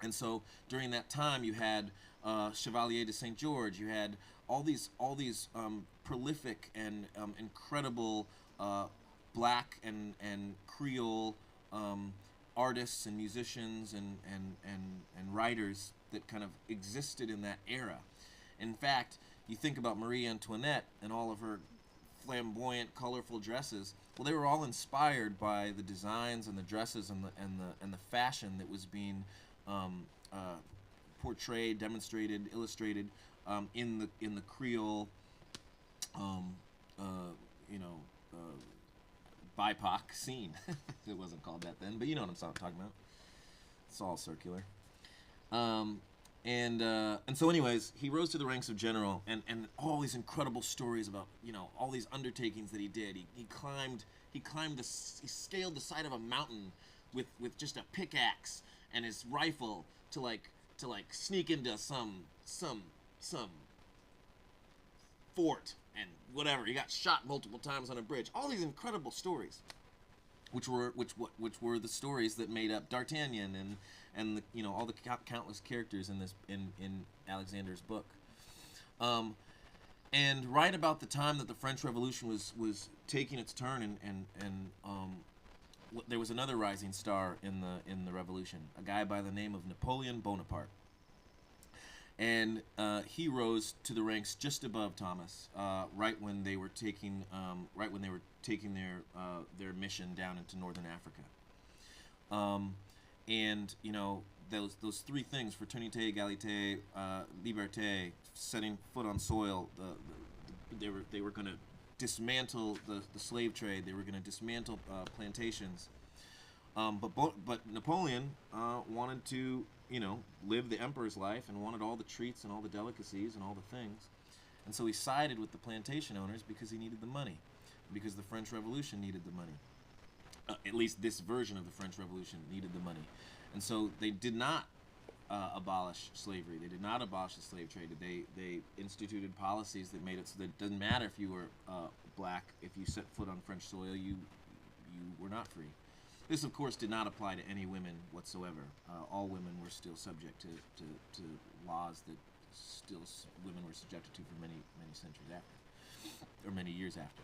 S1: And so during that time, you had Chevalier de Saint George. You had all these prolific and incredible black and Creole artists and musicians and writers that kind of existed in that era. In fact, you think about Marie Antoinette and all of her flamboyant, colorful dresses. Well, they were all inspired by the designs and the dresses and the fashion that was being portrayed, demonstrated, illustrated in the Creole, BIPOC scene. It wasn't called that then, but you know what I'm talking about. It's all circular. And so anyways, he rose to the ranks of general, and all these incredible stories about, you know, all these undertakings that he did. He scaled the side of a mountain with just a pickaxe and his rifle to sneak into some fort and whatever. He got shot multiple times on a bridge. All these incredible stories, which were the stories that made up D'Artagnan and the, you know, all the countless characters in Alexander's book. And right about the time that the French Revolution was taking its turn, and there was another rising star in the revolution, a guy by the name of Napoleon Bonaparte. And he rose to the ranks just above Thomas, right when they were taking their mission down into northern Africa. And you know, those three things: fraternité, égalité, liberté. Setting foot on soil, they were going to dismantle the slave trade. They were going to dismantle plantations. But Napoleon wanted to, live the emperor's life and wanted all the treats and all the delicacies and all the things. And so he sided with the plantation owners because he needed the money, because the French Revolution needed the money. At least this version of the French Revolution needed the money. And so they did not abolish slavery. They did not abolish the slave trade. They instituted policies that made it so that it doesn't matter if you were black. If you set foot on French soil, you were not free. This, of course, did not apply to any women whatsoever. All women were still subject to laws that still women were subjected to for many centuries after, or many years after.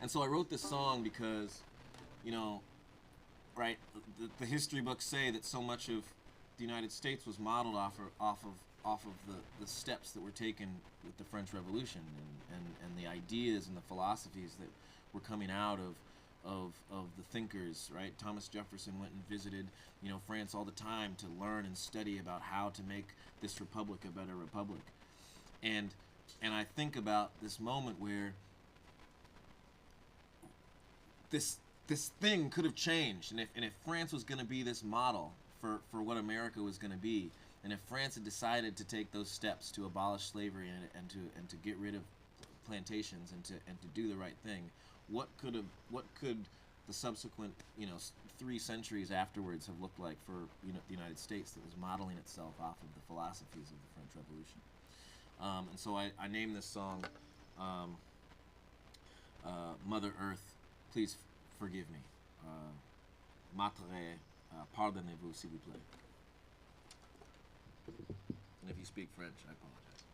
S1: And so I wrote this song because, right, the history books say that so much of the United States was modeled off of the steps that were taken with the French Revolution and the ideas and the philosophies that were coming out of the thinkers, right? Thomas Jefferson went and visited, France all the time to learn and study about how to make this republic a better republic. And I think about this moment where this thing could have changed, and if France was going to be this model for what America was going to be, and if France had decided to take those steps to abolish slavery and to get rid of plantations and to do the right thing, what could the subsequent 3 centuries afterwards have looked like for the United States that was modeling itself off of the philosophies of the French Revolution? And so I named this song Mother Earth, please forgive me. Matre, pardonnez-vous, s'il vous plaît. And if you speak French, I apologize.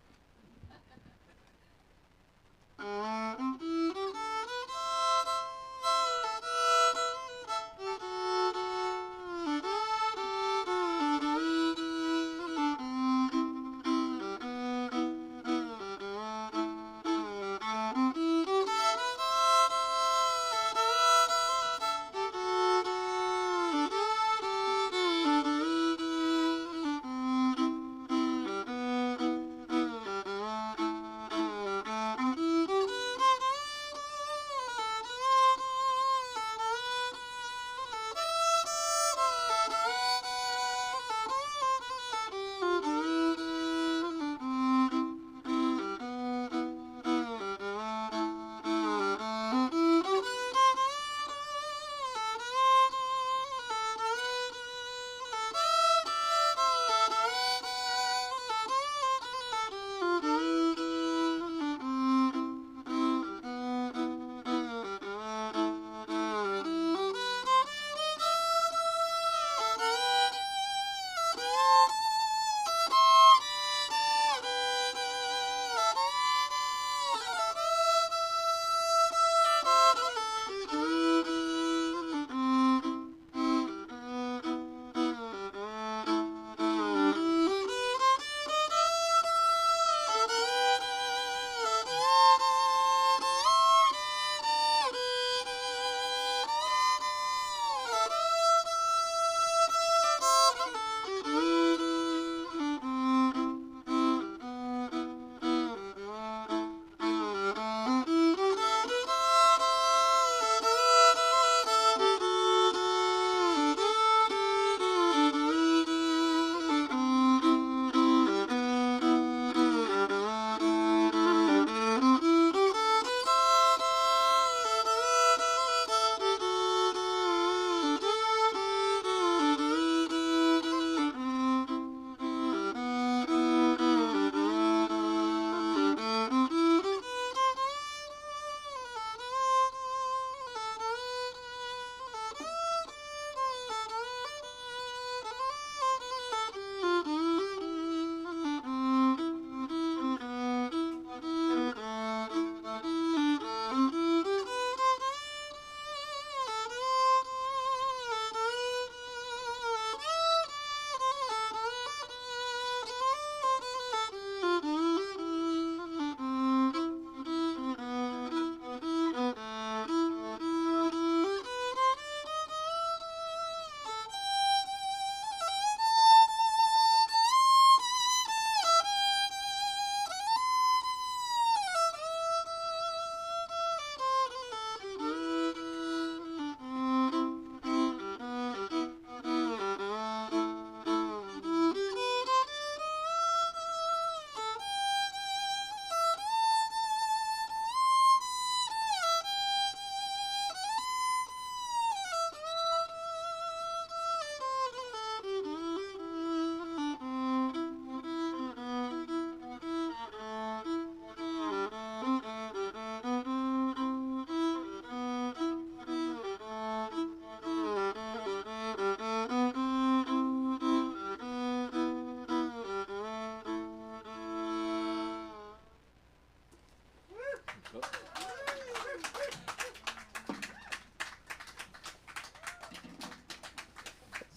S1: So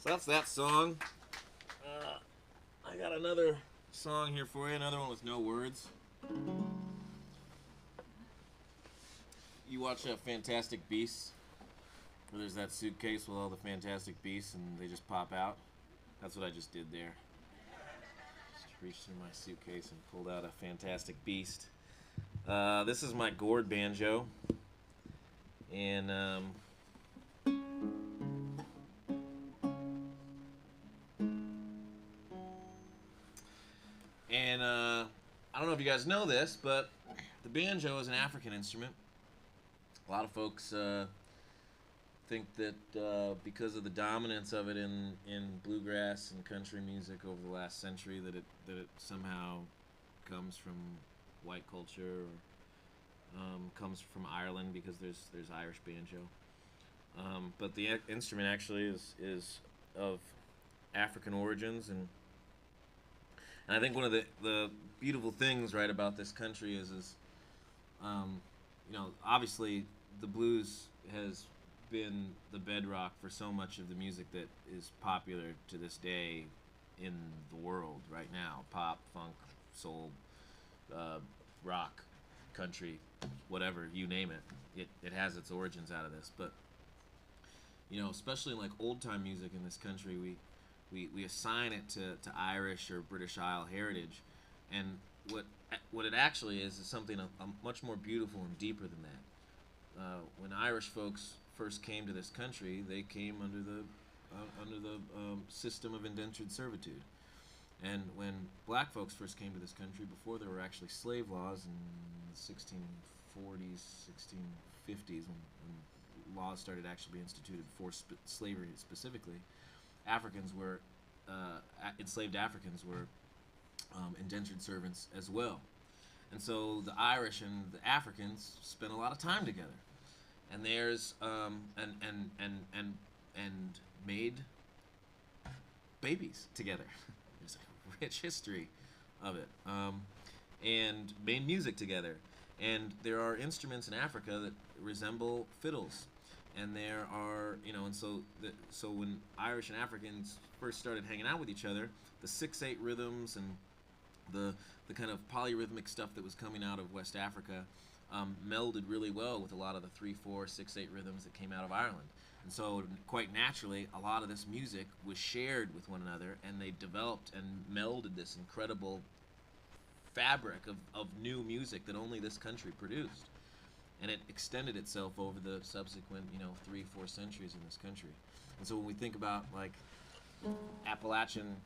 S1: that's that song. I got another song here for you, another one with no words. You watch Fantastic Beasts, where there's that suitcase with all the Fantastic Beasts and they just pop out? That's what I just did there. Just reached in my suitcase and pulled out a Fantastic Beast. This is my gourd banjo. And I don't know if you guys know this, but the banjo is an African instrument. A lot of folks think that because of the dominance of it in bluegrass and country music over the last century, that it somehow comes from white culture or comes from Ireland because there's Irish banjo. But the instrument actually is of African origins, and I think one of the beautiful things right about this country is obviously the blues has been the bedrock for so much of the music that is popular to this day in the world right now. Pop, funk, soul, rock, country, whatever, you name it. It has its origins out of this. But, especially in like old time music in this country, we assign it to Irish or British Isle heritage. And what it actually is something much more beautiful and deeper than that. When Irish folks first came to this country, they came under the system of indentured servitude. And when black folks first came to this country, before there were actually slave laws in the 1640s, 1650s, when laws started actually being instituted for slavery specifically, enslaved Africans were indentured servants as well. And so the Irish and the Africans spent a lot of time together, and there's and made babies together. There's a rich history of it, and made music together. And there are instruments in Africa that resemble fiddles, and there are so when Irish and Africans first started hanging out with each other, the 6/8 rhythms and the kind of polyrhythmic stuff that was coming out of West Africa melded really well with a lot of the 3/4, 6/8 rhythms that came out of Ireland. And so quite naturally, a lot of this music was shared with one another, and they developed and melded this incredible fabric of new music that only this country produced. And it extended itself over the subsequent 3-4 centuries in this country. And so when we think about like Appalachian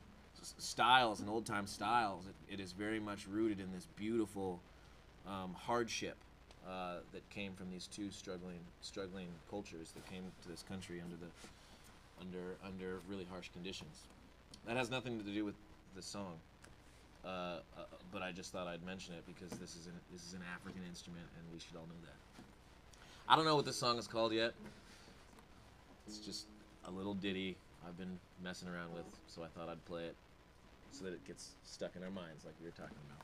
S1: styles and old time styles, it is very much rooted in this beautiful hardship that came from these two struggling cultures that came to this country under really harsh conditions. That has nothing to do with the song, but I just thought I'd mention it because this is an African instrument, and we should all know that. I don't know what this song is called yet. It's just a little ditty I've been messing around with, so I thought I'd play it so that it gets stuck in our minds like we were talking about.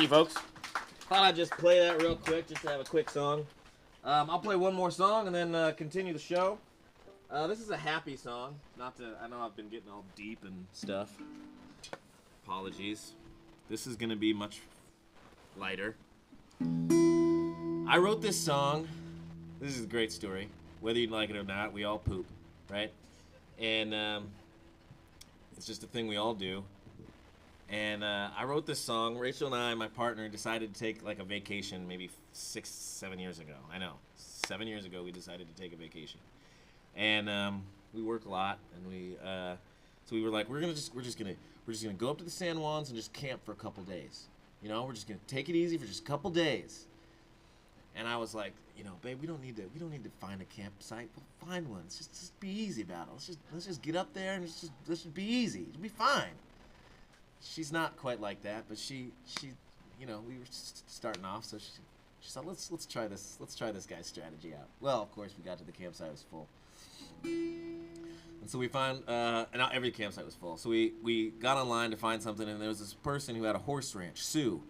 S1: you, folks. Thought I'd just play that real quick, just to have a quick song. I'll play one more song and then continue the show. This is a happy song. I know I've been getting all deep and stuff. Apologies. This is gonna be much lighter. I wrote this song. This is a great story. Whether you like it or not, we all poop, right? And it's just a thing we all do. And I wrote this song. Rachel and I, my partner, decided to take like a vacation maybe 6-7 years ago. I know, 7 years ago we decided to take a vacation. And we work a lot, and so we were like, we're just gonna go up to the San Juans and just camp for a couple days. You know, we're just gonna take it easy for just a couple days. And I was like, you know, babe, we don't need to find a campsite. We'll find one. Just be easy about it. Let's just get up there and let's just be easy. It'll be fine. She's not quite like that, but she, you know, we were starting off, so she thought, let's try this guy's strategy out. Well, of course, we got to the campsite, it was full, and so we found, and not every campsite was full. So we got online to find something, and there was this person who had a horse ranch, Sue,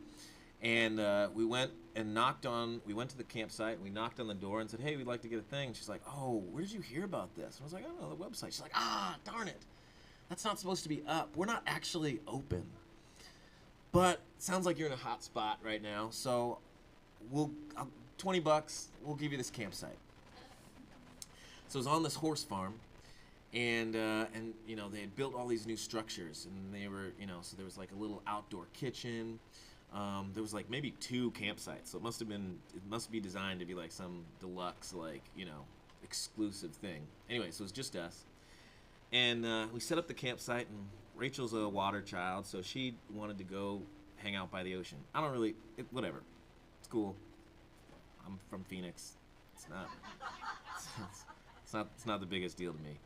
S1: and we went to the campsite, and we knocked on the door and said, hey, we'd like to get a thing. And she's like, oh, where did you hear about this? And I was like, I don't know, the website. She's like, darn it. That's not supposed to be up. We're not actually open. But sounds like you're in a hot spot right now, so $20, we'll give you this campsite. So it was on this horse farm, and you know, they had built all these new structures, and they were, you know, so there was like a little outdoor kitchen. There was like maybe 2 campsites, so it must be designed to be like some deluxe, like, you know, exclusive thing. Anyway, so it was just us. And we set up the campsite, and Rachel's a water child, so she wanted to go hang out by the ocean. I don't really, whatever. It's cool. I'm from Phoenix. It's not the biggest deal to me.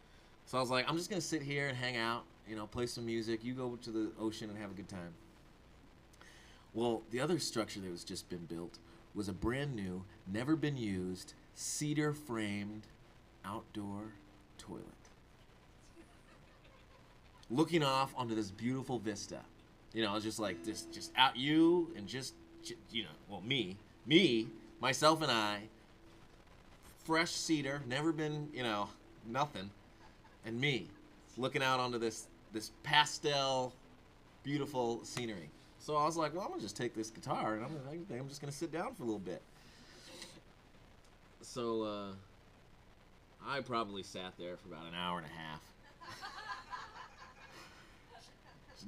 S1: So I was like, I'm just gonna sit here and hang out, you know, play some music. You go to the ocean and have a good time. Well, the other structure that was just been built was a brand new, never been used, cedar framed outdoor toilet, looking off onto this beautiful vista. You know, it's just like just out you and just, you know, well, me, myself and I, fresh cedar, never been, you know, nothing, and me looking out onto this pastel, beautiful scenery. So I was like, well, I'm gonna just take this guitar and I'm just gonna sit down for a little bit. So I probably sat there for about an hour and a half.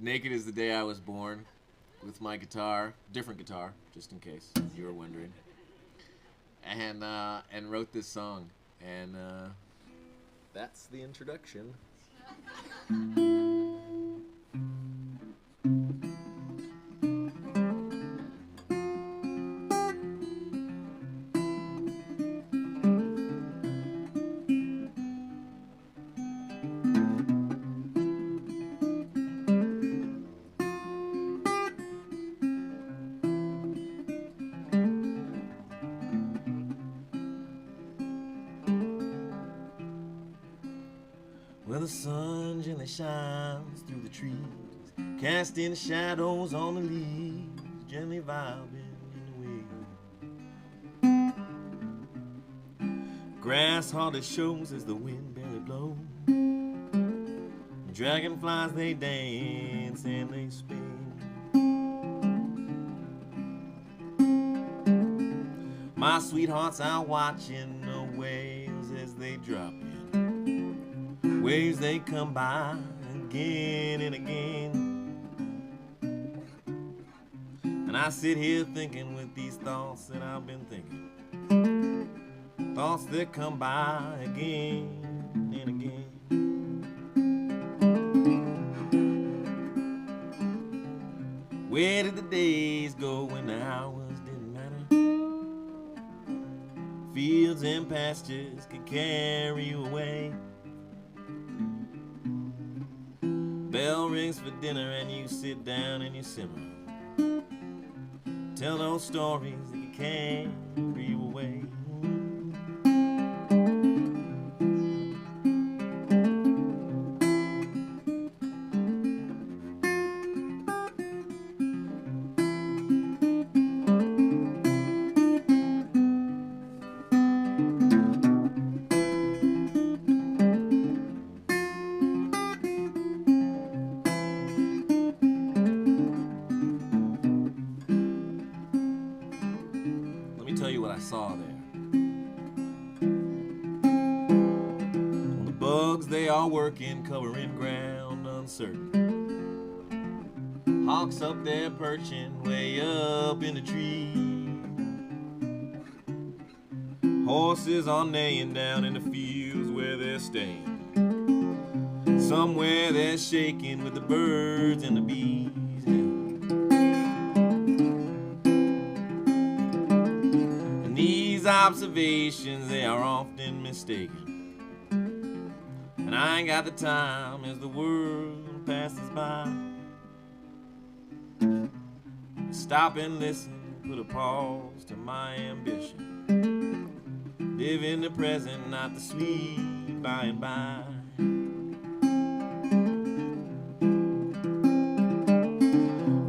S1: Naked as the day I was born, with my guitar, different guitar, just in case you were wondering, and wrote this song, and that's the introduction. Well, the sun gently shines through the trees, casting shadows on the leaves, gently vibing in the wind. Grass hardly shows as the wind barely blows. Dragonflies, they dance and they spin. My sweetheart's out watching the waves as they drop in. Waves, they come by again and again. And I sit here thinking with these thoughts that I've been thinking. Thoughts that come by again and again. Where did the days go when the hours didn't matter? Fields and pastures could carry you away. Bell rings for dinner and you sit down and you simmer. Tell those stories that you carry you away. me tell you what I saw there. Well, the bugs, they are working, covering ground uncertain. Hawks up there perching way up in the tree. Horses are neighing down in the fields where they're staying. Somewhere they're shaking with the birds and the bees. And these observations, they are often mistaken. And I ain't got the time as the world passes by. Stop and listen, put a pause to my ambition. Live in the present, not the sweet by and by.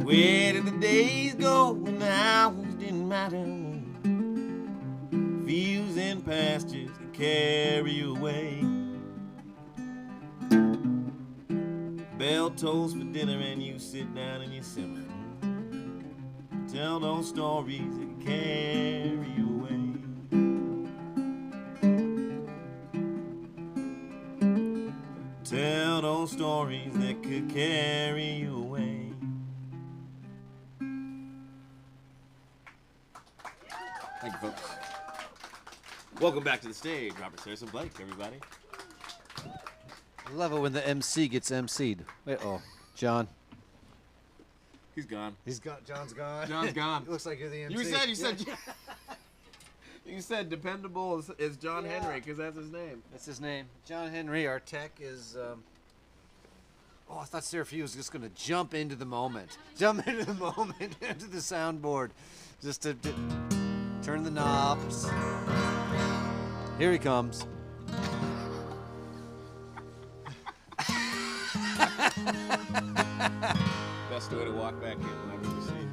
S1: Where did the days go when the hours didn't matter? Fields and pastures can carry you away. Bell tolls for dinner and you sit down and you simmer. Tell those stories that can carry you away. Tell those stories that could carry you away. Thank you, folks. Welcome back to the stage, Robert Sarazin Blake, everybody.
S5: I love it when the MC gets MC'd. Wait, oh, John.
S1: He's gone.
S5: John's gone.
S1: John's gone.
S5: It looks like you're the MC.
S1: You said dependable is John Henry because that's his name.
S5: That's his name. John Henry, our tech, is. Oh, I thought Seraphy was just going to jump into the moment. Jump into the moment, into the soundboard. Just to turn the knobs. Here he comes.
S1: Best way to walk back in I've ever seen.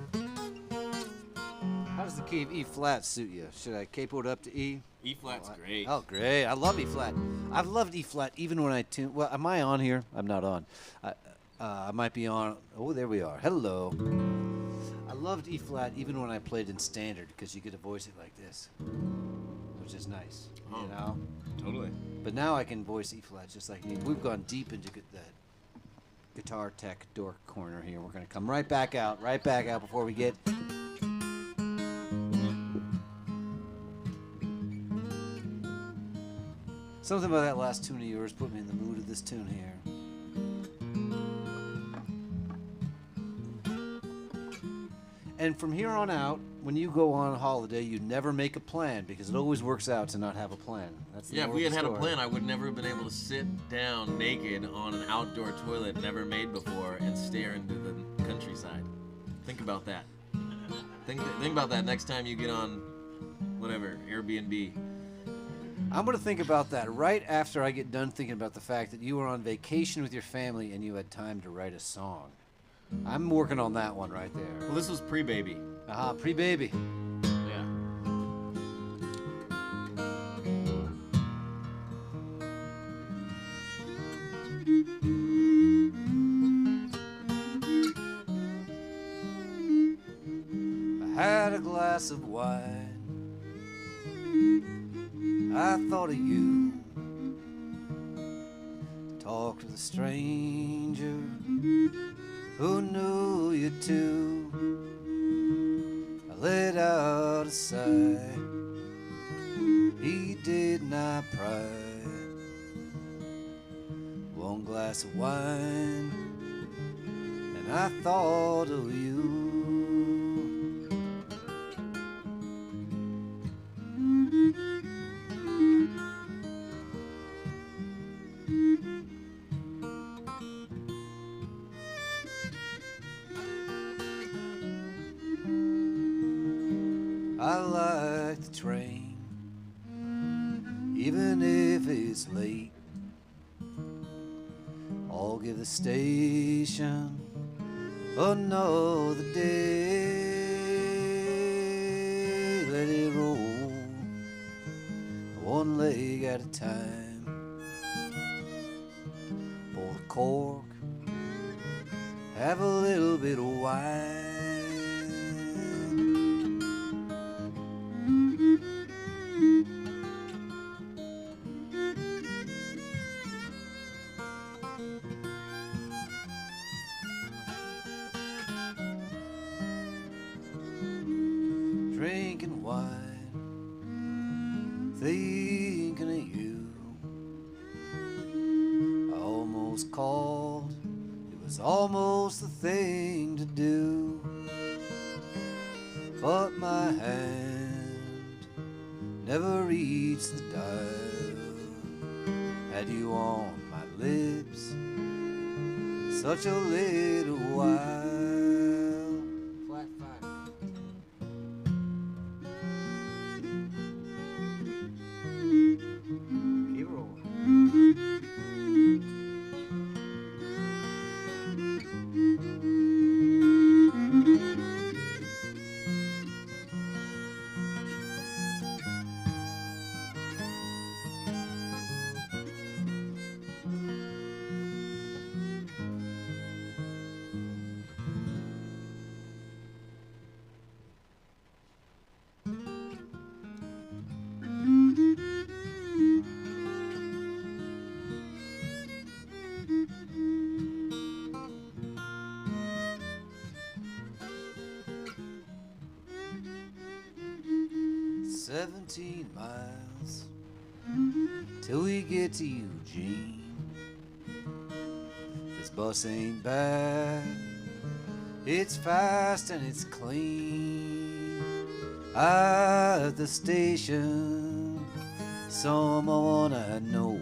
S5: How does the key of E flat suit you? Should I capo it up to E?
S1: E flat's great.
S5: Oh, great. I love E flat. I've loved E flat even when I tune. Well, am I on here? I'm not on. I might be on. Oh, there we are. Hello. I loved E flat even when I played in standard because you get to voice it like this, which is nice.
S1: Oh,
S5: you know?
S1: Totally.
S5: But now I can voice E flat just like me. We've gone deep into that guitar tech dork corner here. We're going to come right back out before we get. Something about that last tune of yours put me in the mood of this tune here. And from here on out, when you go on holiday, you never make a plan because it always works out to not have a plan. That's the
S1: Yeah, if
S5: moral
S1: we
S5: of
S1: had
S5: the
S1: had a
S5: story.
S1: plan, I would never have been able to sit down naked on an outdoor toilet never made before and stare into the countryside. Think about that. Think about that next time you get on, whatever, Airbnb.
S5: I'm going to think about that right after I get done thinking about the fact that you were on vacation with your family and you had time to write a song. I'm working on that one right there.
S1: Well, this was pre-baby.
S5: Aha, pre-baby.
S1: Yeah.
S5: I had a glass of wine. I thought of you. Talked with a stranger who knew you too. I let out a sigh. He did not pry. One glass of wine, and I thought of you. I like the train, even if it's late. I'll give the station another day. Let it roll, one leg at a time. Pour the cork, have a little bit of wine. drinking wine, thinking of you. I almost called, it was almost the thing to do, but my hand never reached the dial. Had you on my lips such a little while. Flat five. Keep rolling. 17 miles till we get to Eugene. This bus ain't bad, it's fast and it's clean. At the station, someone I know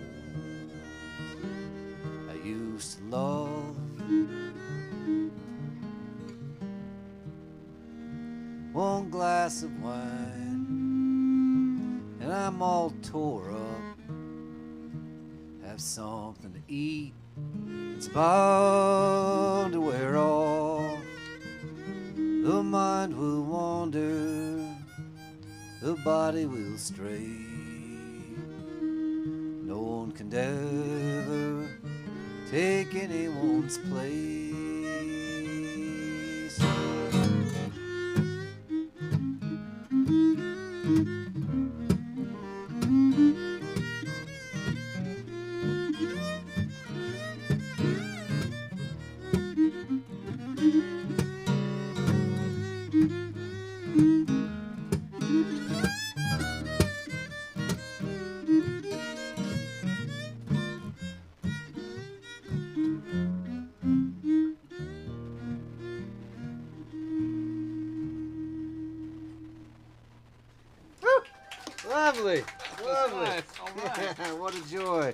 S5: I used to love. One glass of wine and I'm all tore up. Have something to eat, it's bound to wear off. The mind will wander, the body will stray. No one can ever take anyone's place. Lovely, lovely.
S3: Nice. All right.
S5: Yeah, what a joy.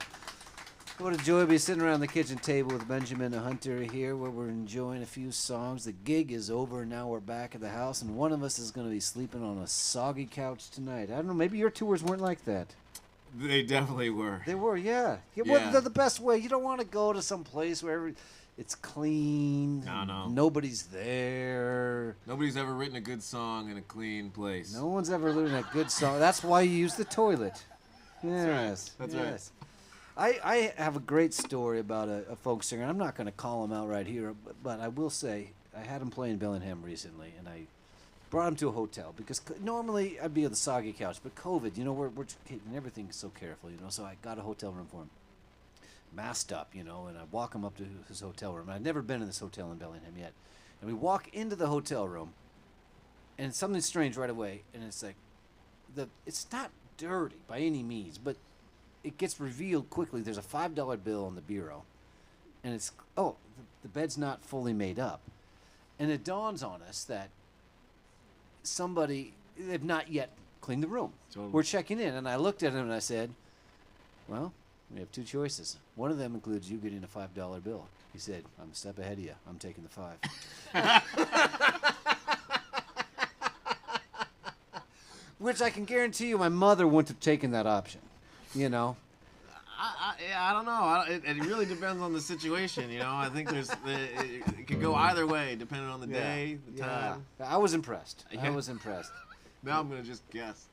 S5: What a joy to be sitting around the kitchen table with Benjamin and Hunter here where we're enjoying a few songs. The gig is over and now we're back at the house and one of us is going to be sleeping on a soggy couch tonight. I don't know, maybe your tours weren't like that.
S1: They definitely were.
S5: They were, yeah.
S1: Yeah.
S5: They're the best way. You don't want to go to some place where it's clean.
S1: No.
S5: Nobody's there.
S1: Nobody's ever written a good song in a clean place.
S5: No one's ever written a good song. That's why you use the toilet. Yes.
S1: That's right.
S5: Yes. I have a great story about a folk singer. I'm not going to call him out right here, but I will say I had him play in Bellingham recently, and I brought him to a hotel because normally I'd be on the soggy couch, but COVID, we're keeping everything so careful, so I got a hotel room for him. Masked up, and I walk him up to his hotel room. I'd never been in this hotel in Bellingham yet. And we walk into the hotel room, and it's something strange right away, and it's like, it's not dirty by any means, but it gets revealed quickly. There's a $5 bill on the bureau, and it's, the bed's not fully made up. And it dawns on us that they've not yet cleaned the room.
S1: Totally.
S5: We're checking in, and I looked at him and I said, well, we have two choices. One of them includes you getting a $5 bill. He said, I'm a step ahead of you. I'm taking the 5. Which I can guarantee you my mother wouldn't have taken that option,
S1: I don't know. It really depends on the situation, I think it could go either way depending on the day, the time.
S5: I was impressed. I
S1: Yeah.
S5: was impressed.
S1: Now I'm going to just guess.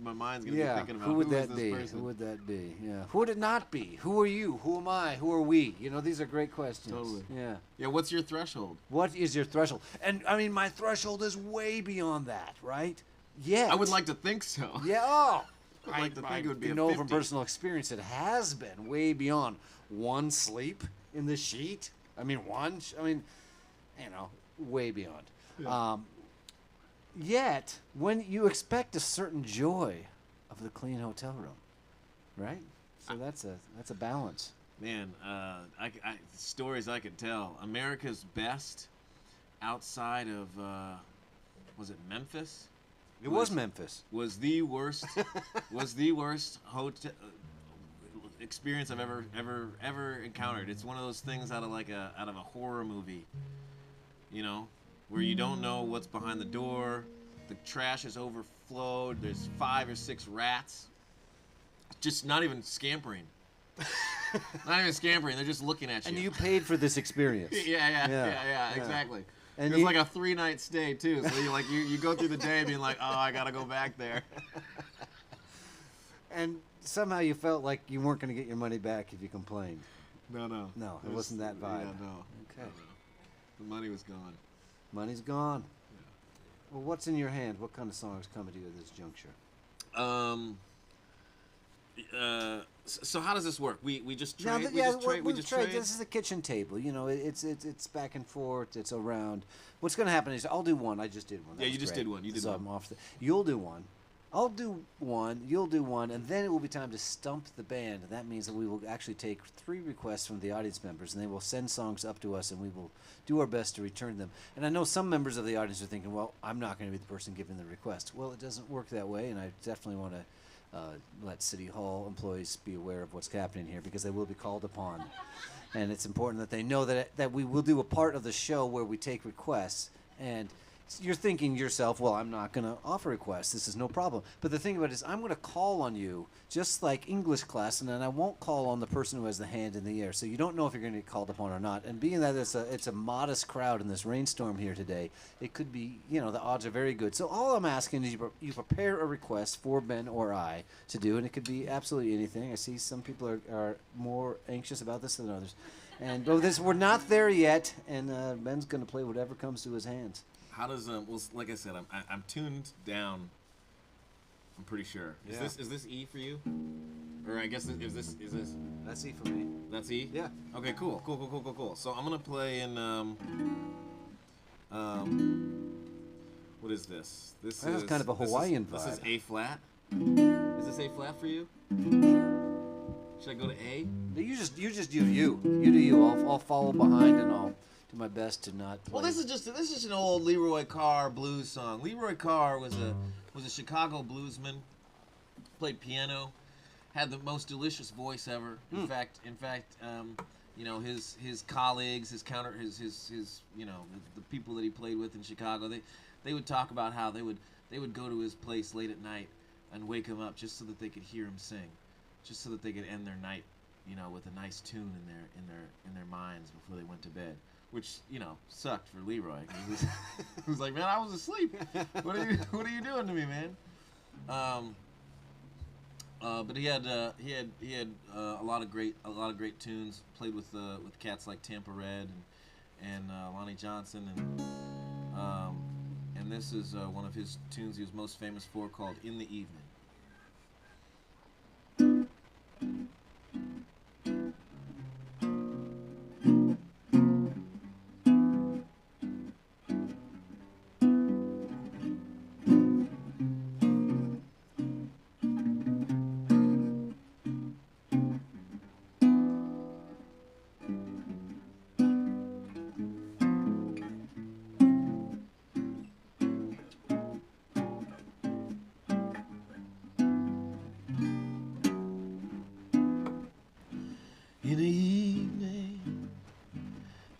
S1: My mind's going to be thinking about
S5: who would
S1: who is
S5: that
S1: this
S5: be?
S1: person?
S5: Who would that be? Yeah. Who would it not be? Who are you? Who am I? Who are we? These are great questions.
S1: Totally.
S5: Yeah.
S1: Yeah, what's your threshold?
S5: What is your threshold? And I mean, my threshold is way beyond that, right? Yeah.
S1: I would like to think so.
S5: Yeah. Oh.
S1: I'd like to think it would be a
S5: know
S1: 50.
S5: from personal experience, it has been way beyond one sleep in the sheet. I mean, way beyond.
S1: Yeah.
S5: Yet, when you expect a certain joy of the clean hotel room, right? So that's a balance.
S1: Man, stories I could tell. America's best outside of, was it Memphis?
S5: It was Memphis.
S1: Was the worst, was the worst hotel experience I've ever encountered. It's one of those things out of a horror movie, you know, where you don't know what's behind the door. The trash is overflowed. There's 5 or 6 rats, just not even scampering. Not even scampering. They're just looking at you.
S5: And you paid for this experience.
S1: Yeah, exactly.
S5: And
S1: It was like a 3-night stay too. So you go through the day being like, oh, I gotta go back there.
S5: And somehow you felt like you weren't going to get your money back if you complained.
S1: No.
S5: No, it wasn't that vibe.
S1: Yeah, no.
S5: Okay.
S1: The money was gone.
S5: Money's gone.
S1: Yeah.
S5: Well, what's in your hand? What kind of songs coming to you at this juncture?
S1: So how does this work? We just
S5: Now,
S1: trade.
S5: we just trade. This is the kitchen table. You know, it's back and forth. It's around. What's going to happen is I'll do one. I just did one. That
S1: Yeah,
S5: was
S1: you just
S5: great.
S1: did one. You did
S5: So
S1: one.
S5: I'm off. You'll do one. I'll do one. You'll do one, and then it will be time to stump the band. And that means that we will actually take 3 requests from the audience members, and they will send songs up to us, and we will do our best to return them. And I know some members of the audience are thinking, "Well, I'm not going to be the person giving the request." Well, it doesn't work that way, and I definitely want to let City Hall employees be aware of what's happening here because they will be called upon. And it's important that they know that we will do a part of the show where we take requests. And you're thinking to yourself, well, I'm not going to offer requests. This is no problem. But the thing about it is I'm going to call on you just like English class, and then I won't call on the person who has the hand in the air. So you don't know if you're going to get called upon or not. And being that it's a modest crowd in this rainstorm here today, it could be, the odds are very good. So all I'm asking is you prepare a request for Ben or I to do, and it could be absolutely anything. I see some people are more anxious about this than others. And we're not there yet, and Ben's going to play whatever comes to his hands.
S1: How does well, like I said, I'm tuned down. I'm pretty sure. Is this E for you? Or I guess is this?
S5: That's E for me.
S1: That's E.
S5: Yeah.
S1: Okay. Cool. So I'm gonna play in what is this? This
S5: That
S1: is
S5: has kind of a Hawaiian
S1: This is
S5: vibe.
S1: A flat. Is this A flat for you? Should I go to A?
S5: You do you. I'll follow behind and I'll do my best to not play.
S1: Well, this is an old Leroy Carr blues song. Leroy Carr was a Chicago bluesman. Played piano, had the most delicious voice ever. In fact, his colleagues, his the people that he played with in Chicago, they would talk about how they would go to his place late at night and wake him up just so that they could hear him sing, just so that they could end their night, with a nice tune in their minds before they went to bed. Which sucked for Leroy. He was like, man, I was asleep. What are you doing to me, man? But he had a lot of great tunes. Played with cats like Tampa Red and Lonnie Johnson, and this is one of his tunes he was most famous for, called "In the Evening."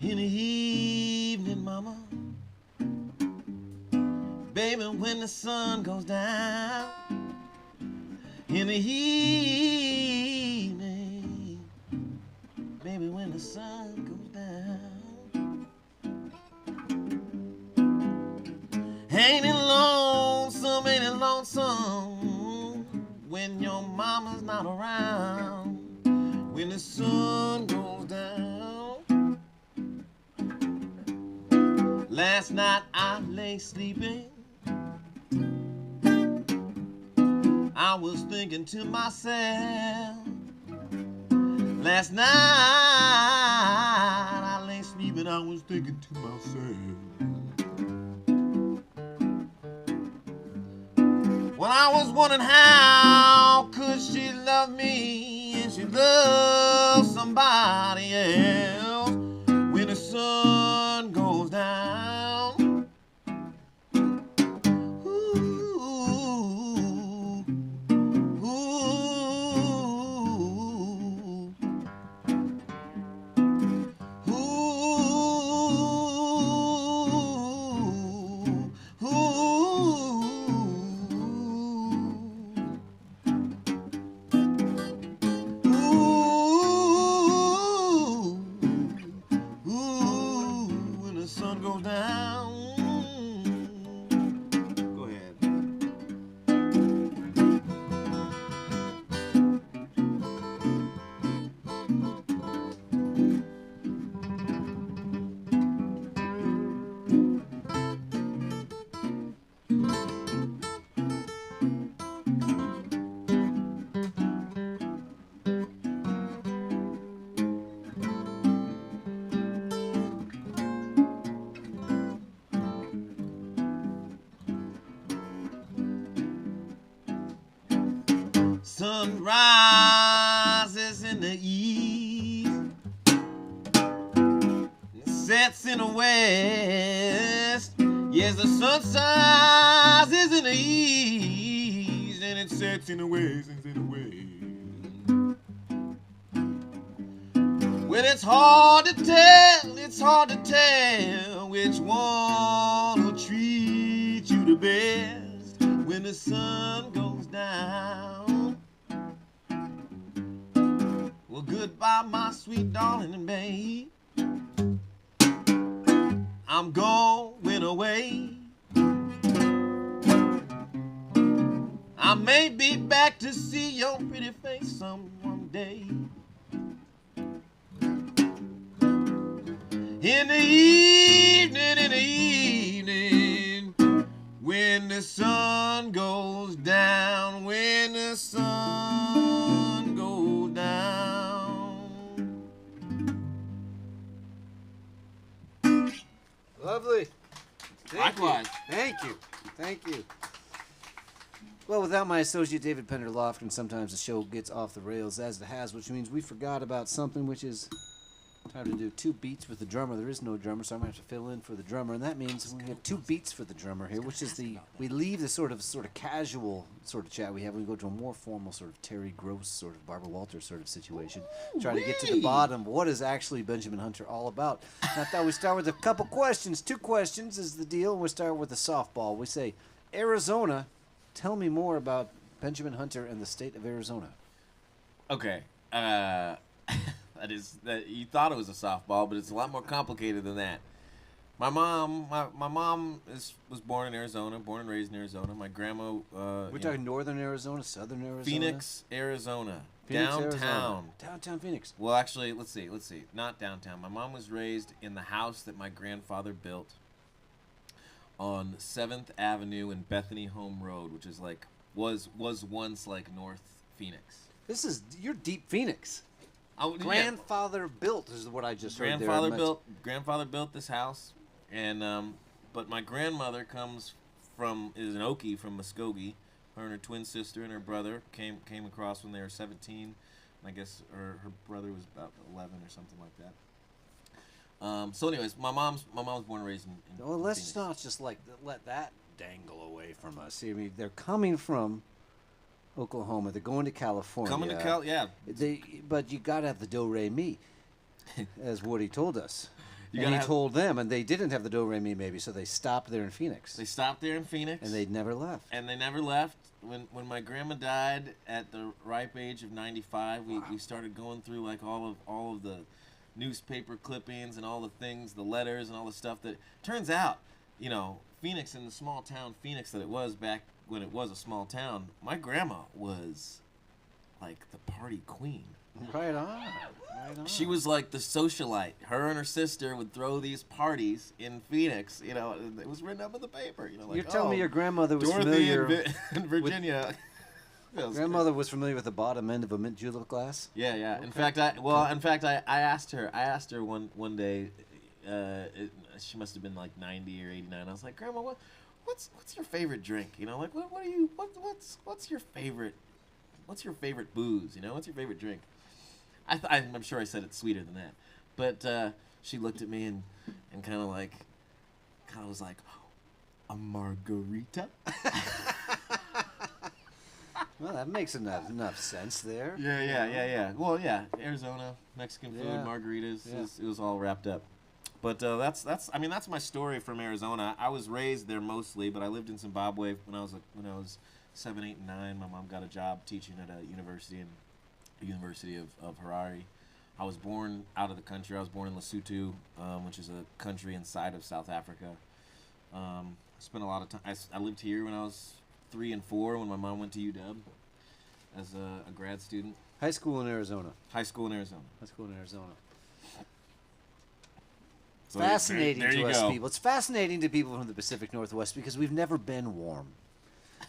S1: In the evening, mama, baby, when the sun goes down. In the evening, baby, when the sun goes down. Ain't it lonesome when your mama's not around, when the sun goes down. Last night I lay sleeping, I was thinking to myself. Last night I lay sleeping, I was thinking to myself. Well, I was wondering how could she love me and she love somebody else when the sun goes down. Ooh, ooh, ooh, ooh. When the sun goes down. Go ahead. Sun rises in the east, sets in the west. Yes, the sun rises in the east, and it sets in the west, and in the west. Well, it's hard to tell which one will treat you the best when the sun goes down. Well, goodbye, my sweet darling and babe. I'm going away. I may be back to see your pretty face some one day. In the evening, when the sun goes down, when the sun goes down.
S5: Lovely.
S1: Likewise.
S5: Thank you. Thank you. Well, without my associate David Pender Lofgren, sometimes the show gets off the rails as it has, which means we forgot about something, which is time to do 2 beats with the drummer. There is no drummer, so I'm going to have to fill in for the drummer, and that means we have 2 beats for the drummer here, which is we leave the sort of casual sort of chat we have. We go to a more formal sort of Terry Gross sort of Barbara Walters sort of situation, try to get to the bottom of what is actually Benjamin Hunter all about. And I thought we'd start with a couple questions. 2 questions is the deal, and we'll start with the softball. We say, Arizona, tell me more about Benjamin Hunter and the state of Arizona.
S1: Okay. That you thought it was a softball, but it's a lot more complicated than that. My mom was born in Arizona, born and raised in Arizona. My grandma.
S5: We're talking northern Arizona, southern Arizona.
S1: Phoenix, Arizona,
S5: Arizona.
S1: downtown.
S5: Downtown Phoenix.
S1: Well, actually, let's see, not downtown. My mom was raised in the house that my grandfather built on 7th Avenue and Bethany Home Road, which is like was once like North Phoenix.
S5: You're deep Phoenix. Grandfather built is what I just heard there.
S1: Grandfather built this house, and but my grandmother is an Okie from Muskogee. Her and her twin sister and her brother came across when they were 17. I guess her brother was about 11 or something like that. So, anyways, my mom's born and raised in
S5: well, let's
S1: Phoenix.
S5: not just let that dangle away from us. See, I mean, they're coming from Oklahoma. They're going to California.
S1: Yeah.
S5: But you got to have the do-re-mi, as Woody told us.
S1: He
S5: told them, and they didn't have the do-re-mi maybe, so they stopped there in Phoenix.
S1: They stopped there in Phoenix.
S5: And they never left.
S1: When my grandma died at the ripe age of 95, we started going through like all of the newspaper clippings and all the things, the letters and all the stuff that turns out, Phoenix, in the small town Phoenix that it was back when it was a small town, my grandma was like the party queen.
S5: Right on.
S1: She was like the socialite. Her and her sister would throw these parties in Phoenix. It was written up in the paper. Like,
S5: you're telling me your grandmother was
S1: Dorothy
S5: familiar
S1: in Virginia.
S5: Grandmother was familiar with the bottom end of a mint julep glass?
S1: Yeah.
S5: Okay.
S1: In fact, I asked her one day. She must have been like 90 or 89. I was like, Grandma, what's your favorite drink? You know, like what are you what's your favorite booze? You know, what's your favorite drink? I'm sure I said it sweeter than that, but she looked at me and kind of was like, a margarita.
S5: Well, that makes enough sense there.
S1: Yeah. Well, yeah, Arizona, Mexican food, margaritas. It was all wrapped up. But that's my story from Arizona. I was raised there mostly, but I lived in Zimbabwe when I was 7, 8, and 9. My mom got a job teaching at a university of Harare. I was born out of the country. I was born in Lesotho, which is a country inside of South Africa. I spent a lot of time. I lived here when I was 3 and 4 when my mom went to UW as a grad student.
S5: High school in Arizona. It's fascinating to us people. It's fascinating to people from the Pacific Northwest because we've never been warm.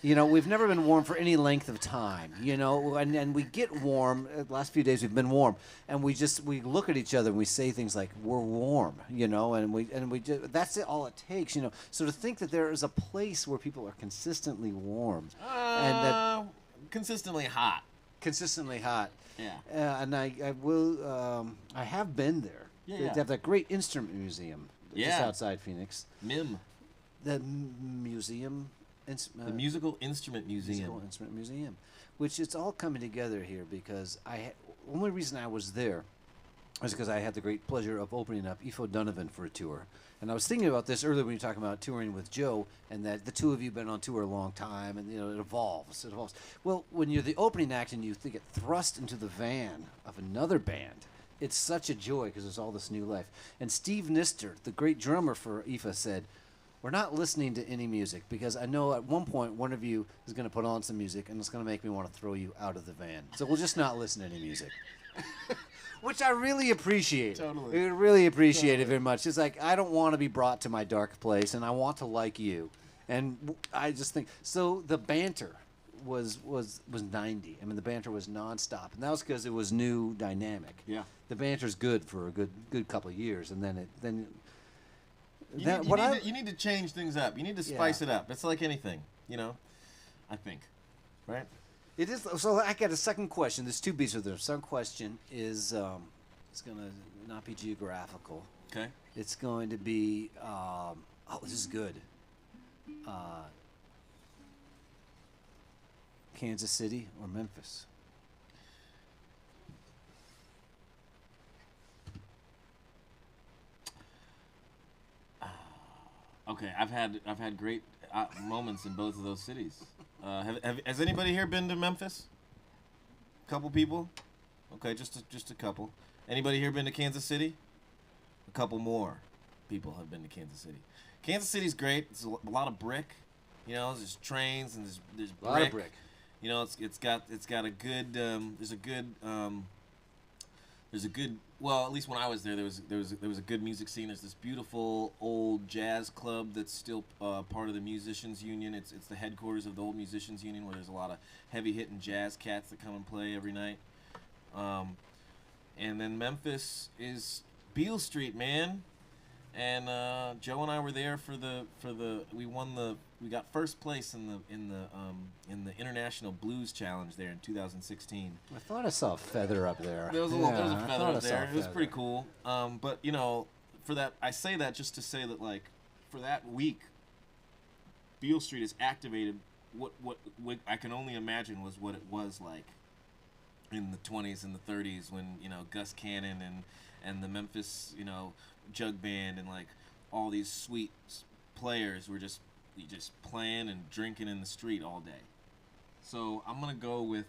S5: You know, we've never been warm for any length of time, you know, and we get warm. The last few days we've been warm, and we look at each other and we say things like, we're warm, you know, and we just, that's all it takes, you know. So to think that there is a place where people are consistently warm and that
S1: consistently hot.
S5: Yeah. And I have been there. They have that great instrument museum just outside Phoenix.
S1: MIM.
S5: The museum.
S1: The Musical Instrument Museum.
S5: Which it's all coming together here because only reason I was there was because I had the great pleasure of opening up Ifo Donovan for a tour. And I was thinking about this earlier when you were talking about touring with Joe, and that the two of you have been on tour a long time, and you know it evolves. Well, when you're the opening act and you get thrust into the van of another band, it's such a joy because there's all this new life. And Steve Nister, the great drummer for Ifo, said, we're not listening to any music because I know at one point one of you is going to put on some music and it's going to make me want to throw you out of the van. So we'll just not listen to any music. Which I really appreciate.
S1: Totally.
S5: I really appreciate it very much. It's like I don't want to be brought to my dark place and I want to like you. And I just think so the banter was 90. I mean the banter was nonstop. And that was because it was new dynamic.
S1: Yeah.
S5: The banter's good for a good couple of years and then
S1: you need to change things up. You need to spice it up. It's like anything, you know, I think, right?
S5: It is. So I got a second question. There's two beats with there. Second question is it's going to not be geographical.
S1: Okay.
S5: It's going to be, this is good. Kansas City or Memphis?
S1: Okay, I've had great moments in both of those cities. Has anybody here been to Memphis? A couple people. Okay, just a couple. Anybody here been to Kansas City? A couple more people have been to Kansas City. Kansas City's great. It's a lot of brick. You know, there's trains and there's brick.
S5: A lot of brick.
S1: You know, it's got a good there's a good well, at least when I was there was a good music scene. There's this beautiful old jazz club that's still part of the Musicians Union. It's the headquarters of the old Musicians Union where there's a lot of heavy hitting jazz cats that come and play every night. And then Memphis is Beale Street, man. And Joe and I were there for the we got first place in the International Blues Challenge there in 2016.
S5: I thought I saw a feather up there.
S1: There was a feather up there. It was pretty cool. But you know, for that, I say that just to say that like for that week, Beale Street has activated what I can only imagine was what it was like in the 20s and the 30s when you know Gus Cannon and the Memphis jug band and like all these sweet players were just playing and drinking in the street all day. So I'm gonna go with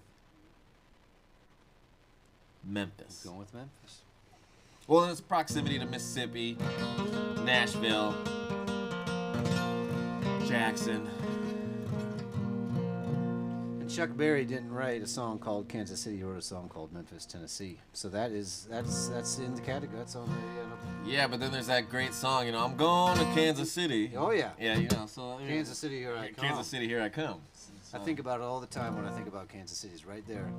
S1: Memphis.
S5: Going with Memphis.
S1: Well, it's proximity to Mississippi, Nashville, Jackson.
S5: And Chuck Berry didn't write a song called Kansas City. He wrote a song called Memphis, Tennessee. So that's in the category. That's on the.
S1: Yeah, but then there's that great song. I'm going to Kansas City.
S5: Oh yeah.
S1: Yeah, so.
S5: Kansas City, here I come.
S1: Kansas City, here I come.
S5: I think about it all the time when I think about Kansas City. It's right there.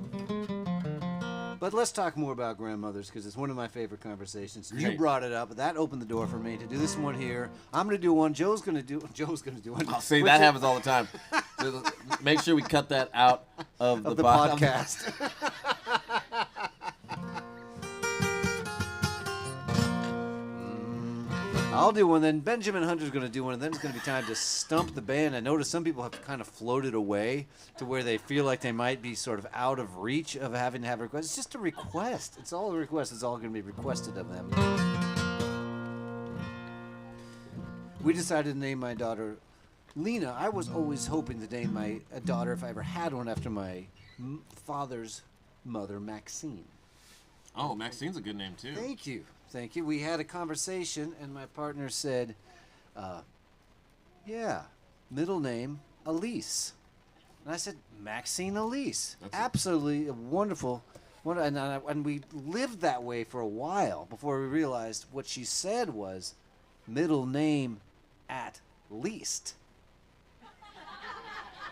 S5: But let's talk more about grandmothers because it's one of my favorite conversations. You
S6: Great.
S5: brought it up. That opened the door for me to do this one here. I'm going to do one. Joe's going to do one.
S6: I'll see, that happens all the time. Make sure we cut that out of the
S5: podcast. I'll do one, then Benjamin Hunter's going to do one, and then it's going to be time to stump the band. I notice some people have kind of floated away to where they feel like they might be sort of out of reach of having to have requests. It's just a request. It's all a request. It's all going to be requested of them. We decided to name my daughter Lena. I was always hoping to name my daughter, if I ever had one, after my father's mother, Maxine.
S6: Oh, Maxine's a good name, too.
S5: Thank you. Thank you. We had a conversation, and my partner said, yeah, middle name, Elise. And I said, Maxine Elise. Absolutely wonderful. And we lived that way for a while before we realized what she said was middle name at least.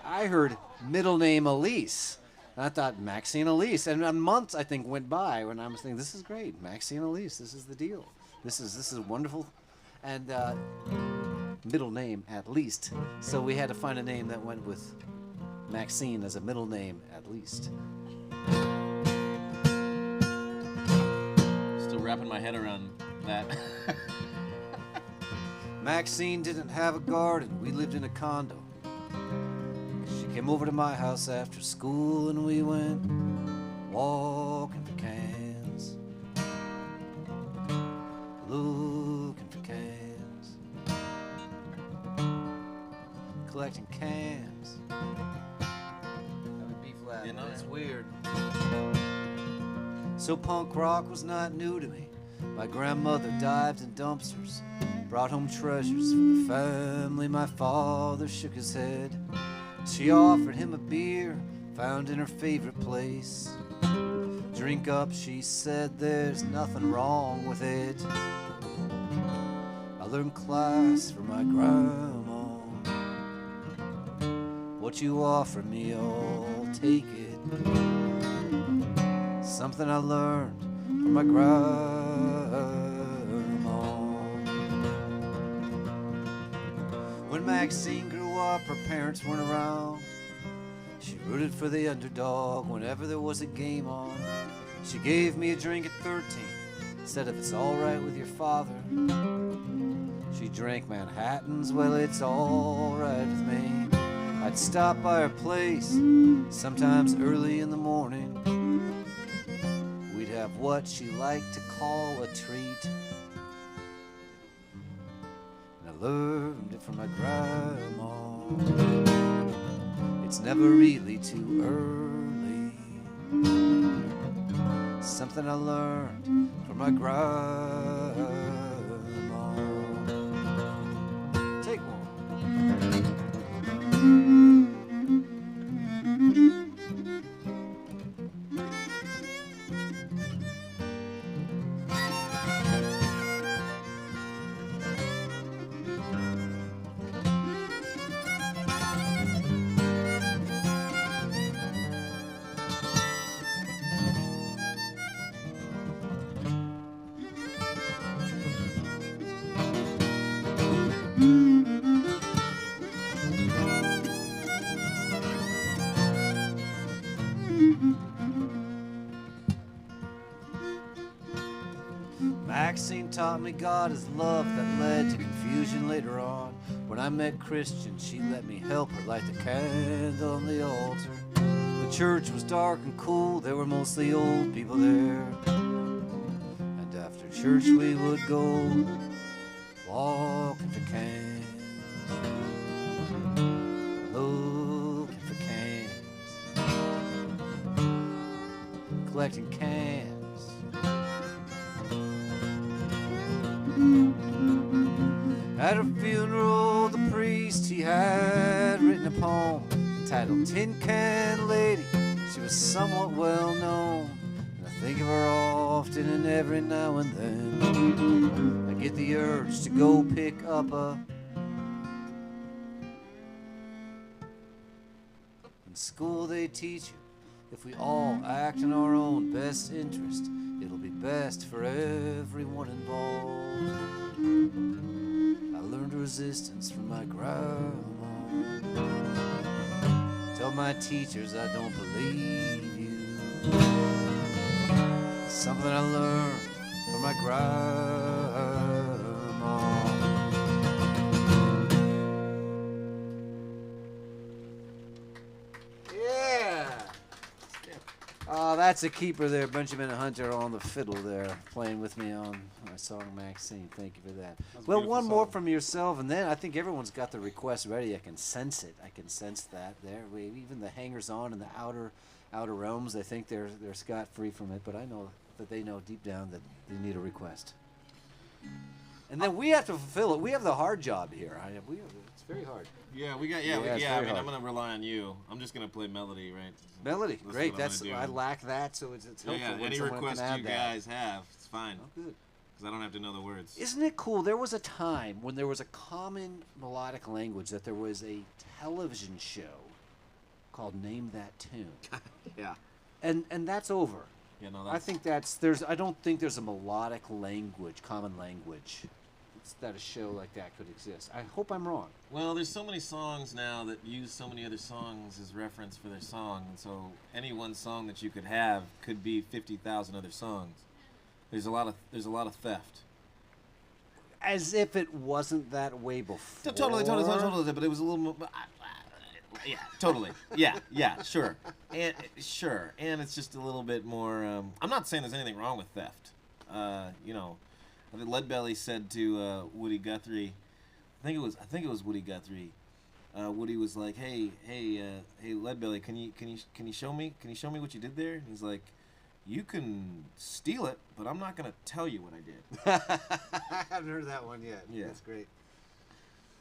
S5: I heard middle name Elise. And I thought, Maxine Elise. And months, I think, went by when I was thinking, this is great. Maxine Elise, this is the deal. This is wonderful. And middle name, at least. So we had to find a name that went with Maxine as a middle name, at least.
S6: Still wrapping my head around that.
S5: Maxine didn't have a garden. We lived in a condo. Came over to my house after school and we went walking for cans, looking for cans, collecting cans. Have a B flat.
S6: You know,
S5: That's weird. So punk rock was not new to me. My grandmother dived in dumpsters, brought home treasures for the family. My father shook his head. She offered him a beer, found in her favorite place. Drink up, she said, there's nothing wrong with it. I learned class from my grandma. What you offer me, I'll take it. Something I learned from my grandma. When Maxine grew up, her parents weren't around. She rooted for the underdog whenever there was a game on. She gave me a drink at 13, said if it's all right with your father. She drank Manhattans, well, it's all right with me. I'd stop by her place, sometimes early in the morning. We'd have what she liked to call a treat. Learned it from my grandma. It's never really too early. Something I learned from my grandma. Take one. Maxine taught me God is love that led to confusion later on. When I met Christian, she let me help her light the candle on the altar. The church was dark and cool, there were mostly old people there. And after church we would go walking for cans, looking for cans, collecting cans. At her funeral, the priest, he had written a poem entitled Tin Can Lady. She was somewhat well known, and I think of her often and every now and then. I get the urge to go pick up a... In school they teach you If we all act in our own best interest, it'll be best for everyone involved. I learned resistance from my grandma. Tell my teachers I don't believe you. Something I learned from my grandma. Yeah. That's a keeper there. Benjamin Hunter on the fiddle there, playing with me on my song Maxine. Thank you for that. Well, one more from yourself, and then I think everyone's got the request ready. I can sense it. I can sense that there. Even the hangers-on in the outer realms, they think they're scot-free from it, but I know that they know deep down that they need a request. And then we have to fulfill it. We have the hard job here. It's very hard.
S1: Yeah, we got.
S5: Yeah, it's very hard.
S1: I'm gonna rely on you. I'm just gonna play melody, right?
S5: Melody, great.
S1: That's
S5: I lack that, so it's helpful.
S1: Yeah,
S5: when
S1: any
S5: someone
S1: request
S5: can add
S1: you
S5: that.
S1: guys have, it's fine.
S5: Oh, good.
S1: Because I don't have to know the words.
S5: Isn't it cool? There was a time when there was a common melodic language that there was a television show called Name That Tune.
S1: Yeah.
S5: And that's over.
S1: Yeah, no,
S5: I think I don't think there's a melodic language, common language, that a show like that could exist. I hope I'm wrong.
S1: Well, there's so many songs now that use so many other songs as reference for their song, and so any one song that you could have could be 50,000 other songs. There's a lot of theft.
S5: As if it wasn't that way before.
S1: Totally. But it was a little more. Yeah, totally. Yeah, sure. And it's just a little bit more. I'm not saying there's anything wrong with theft. I think Leadbelly said to Woody Guthrie, I think it was Woody Guthrie. Woody was like, "Hey, Leadbelly, can you show me what you did there?" And he's like, "You can steal it, but I'm not gonna tell you what I did."
S5: I haven't heard that one yet.
S1: Yeah,
S5: that's great.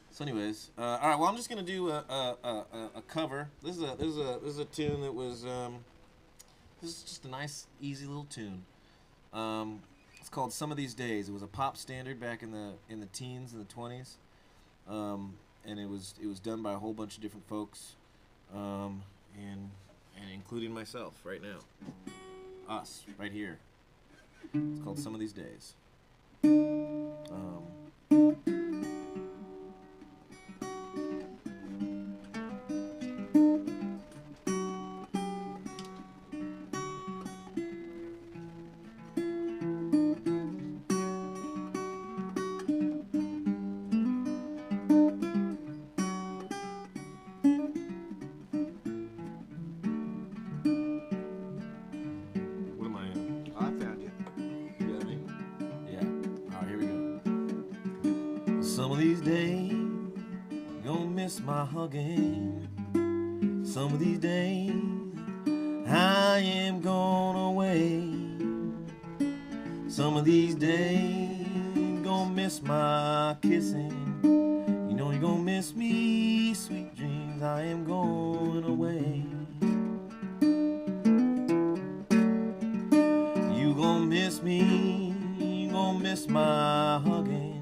S1: So, anyways, all right. Well, I'm just gonna do a cover. This is a tune that was this is just a nice, easy little tune. It's called "Some of These Days." It was a pop standard back in the teens, in the 20s, and it was done by a whole bunch of different folks, and including myself right now, us right here. It's called "Some of These Days." My hugging. Some of these days I am gone away. Some of these days gonna miss my kissing. You know you're gonna miss me, sweet dreams. I am going away. You gonna miss me. You gonna miss my hugging.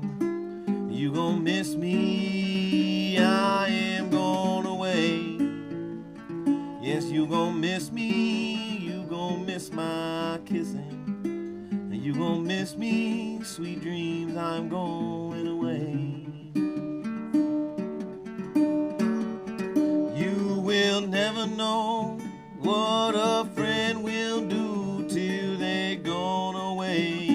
S1: You gonna miss me. I am gone away. Yes, you gon' miss me. You gon' miss my kissing. And you gon' miss me. Sweet dreams, I'm going away. You will never know what a friend will do till they gone away.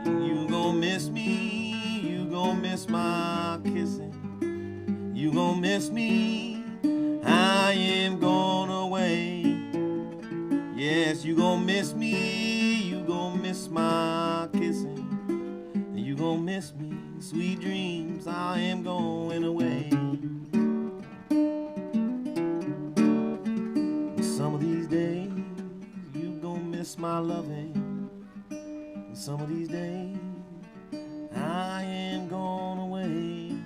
S1: You gon' miss me. You gon' miss my kissing. You gon' miss me, I am gone away. Yes, you gon' miss me, you gon' miss my kissing. And you gon' miss me, sweet dreams, I am going away. And some of these days, you gon' miss my loving. And some of these days, I am gone away.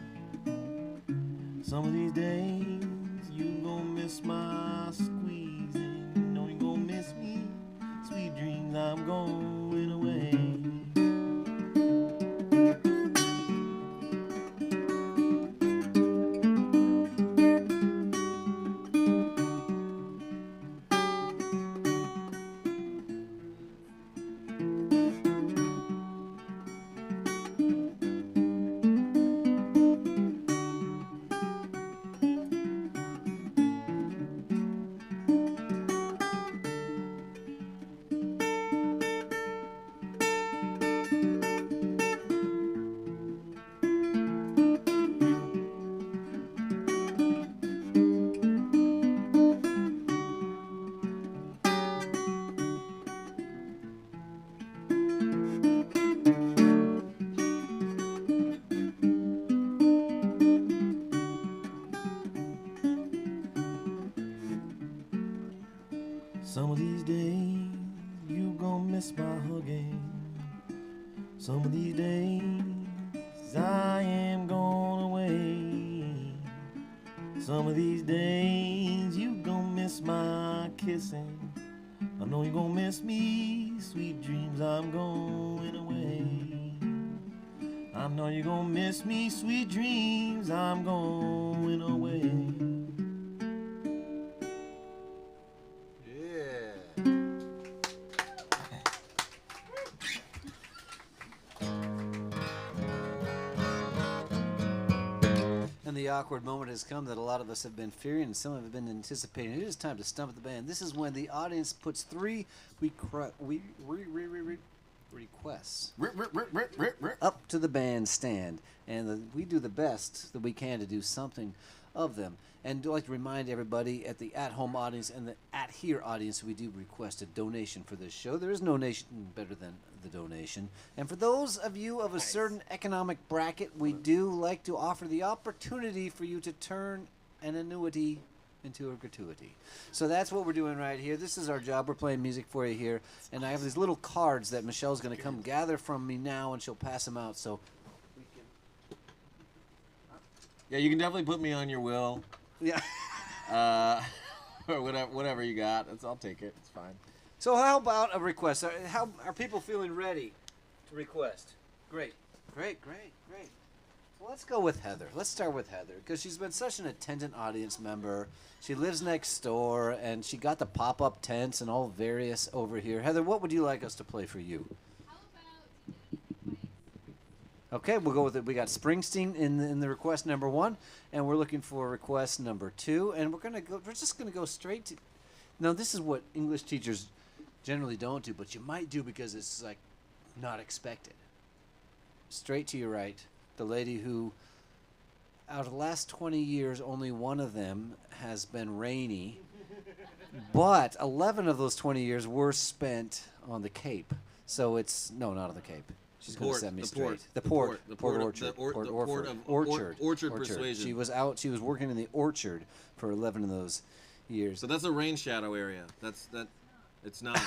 S1: Some of these days, you gon' miss my squeezing. No, you gon' miss me. Sweet dreams, I'm going away. Some of these days you gon' miss my hugging. Some of these days I am going away. Some of these days you gon' miss my kissing. I know you gon' miss me, sweet dreams, I'm going away. I know you gon' miss me, sweet dreams, I'm going away.
S5: Yeah. And the awkward moment has come that a lot of us have been fearing and some have been anticipating. It is time to stump the band. This is when the audience puts three requests up to the bandstand, and we do the best that we can to do something of them. And I'd like to remind everybody at the at-home audience and the at-here audience, we do request a donation for this show. There is no nation better than the donation. And for those of you of a certain economic bracket, we do like to offer the opportunity for you to turn an annuity into a gratuity. So that's what we're doing right here. This is our job. We're playing music for you here. And I have these little cards that Michelle's going to come gather from me now, and she'll pass them out. So we can...
S1: Yeah, you can definitely put me on your will.
S5: Yeah.
S1: Or whatever you got. I'll take it. It's fine.
S5: So how about a request? How are people feeling ready to request? Great. So let's go with Heather. Let's start with Heather because she's been such an attendant audience member. She lives next door, and she got the pop-up tents and all various over here. Heather, what would you like us to play for you? Okay, we'll go with it. We got Springsteen in the request number 1, and we're looking for request number 2, and we're just gonna go straight to. Now, this is what English teachers generally don't do, but you might do because it's like not expected. Straight to your right, the lady who, out of the last 20 years, only one of them has been rainy, but 11 of those 20 years were spent on the Cape. So it's not on the Cape. She's going to set me straight. The port orchard persuasion. She was out. She was working in the orchard for 11 of those years.
S1: So that's a rain shadow area. It's not.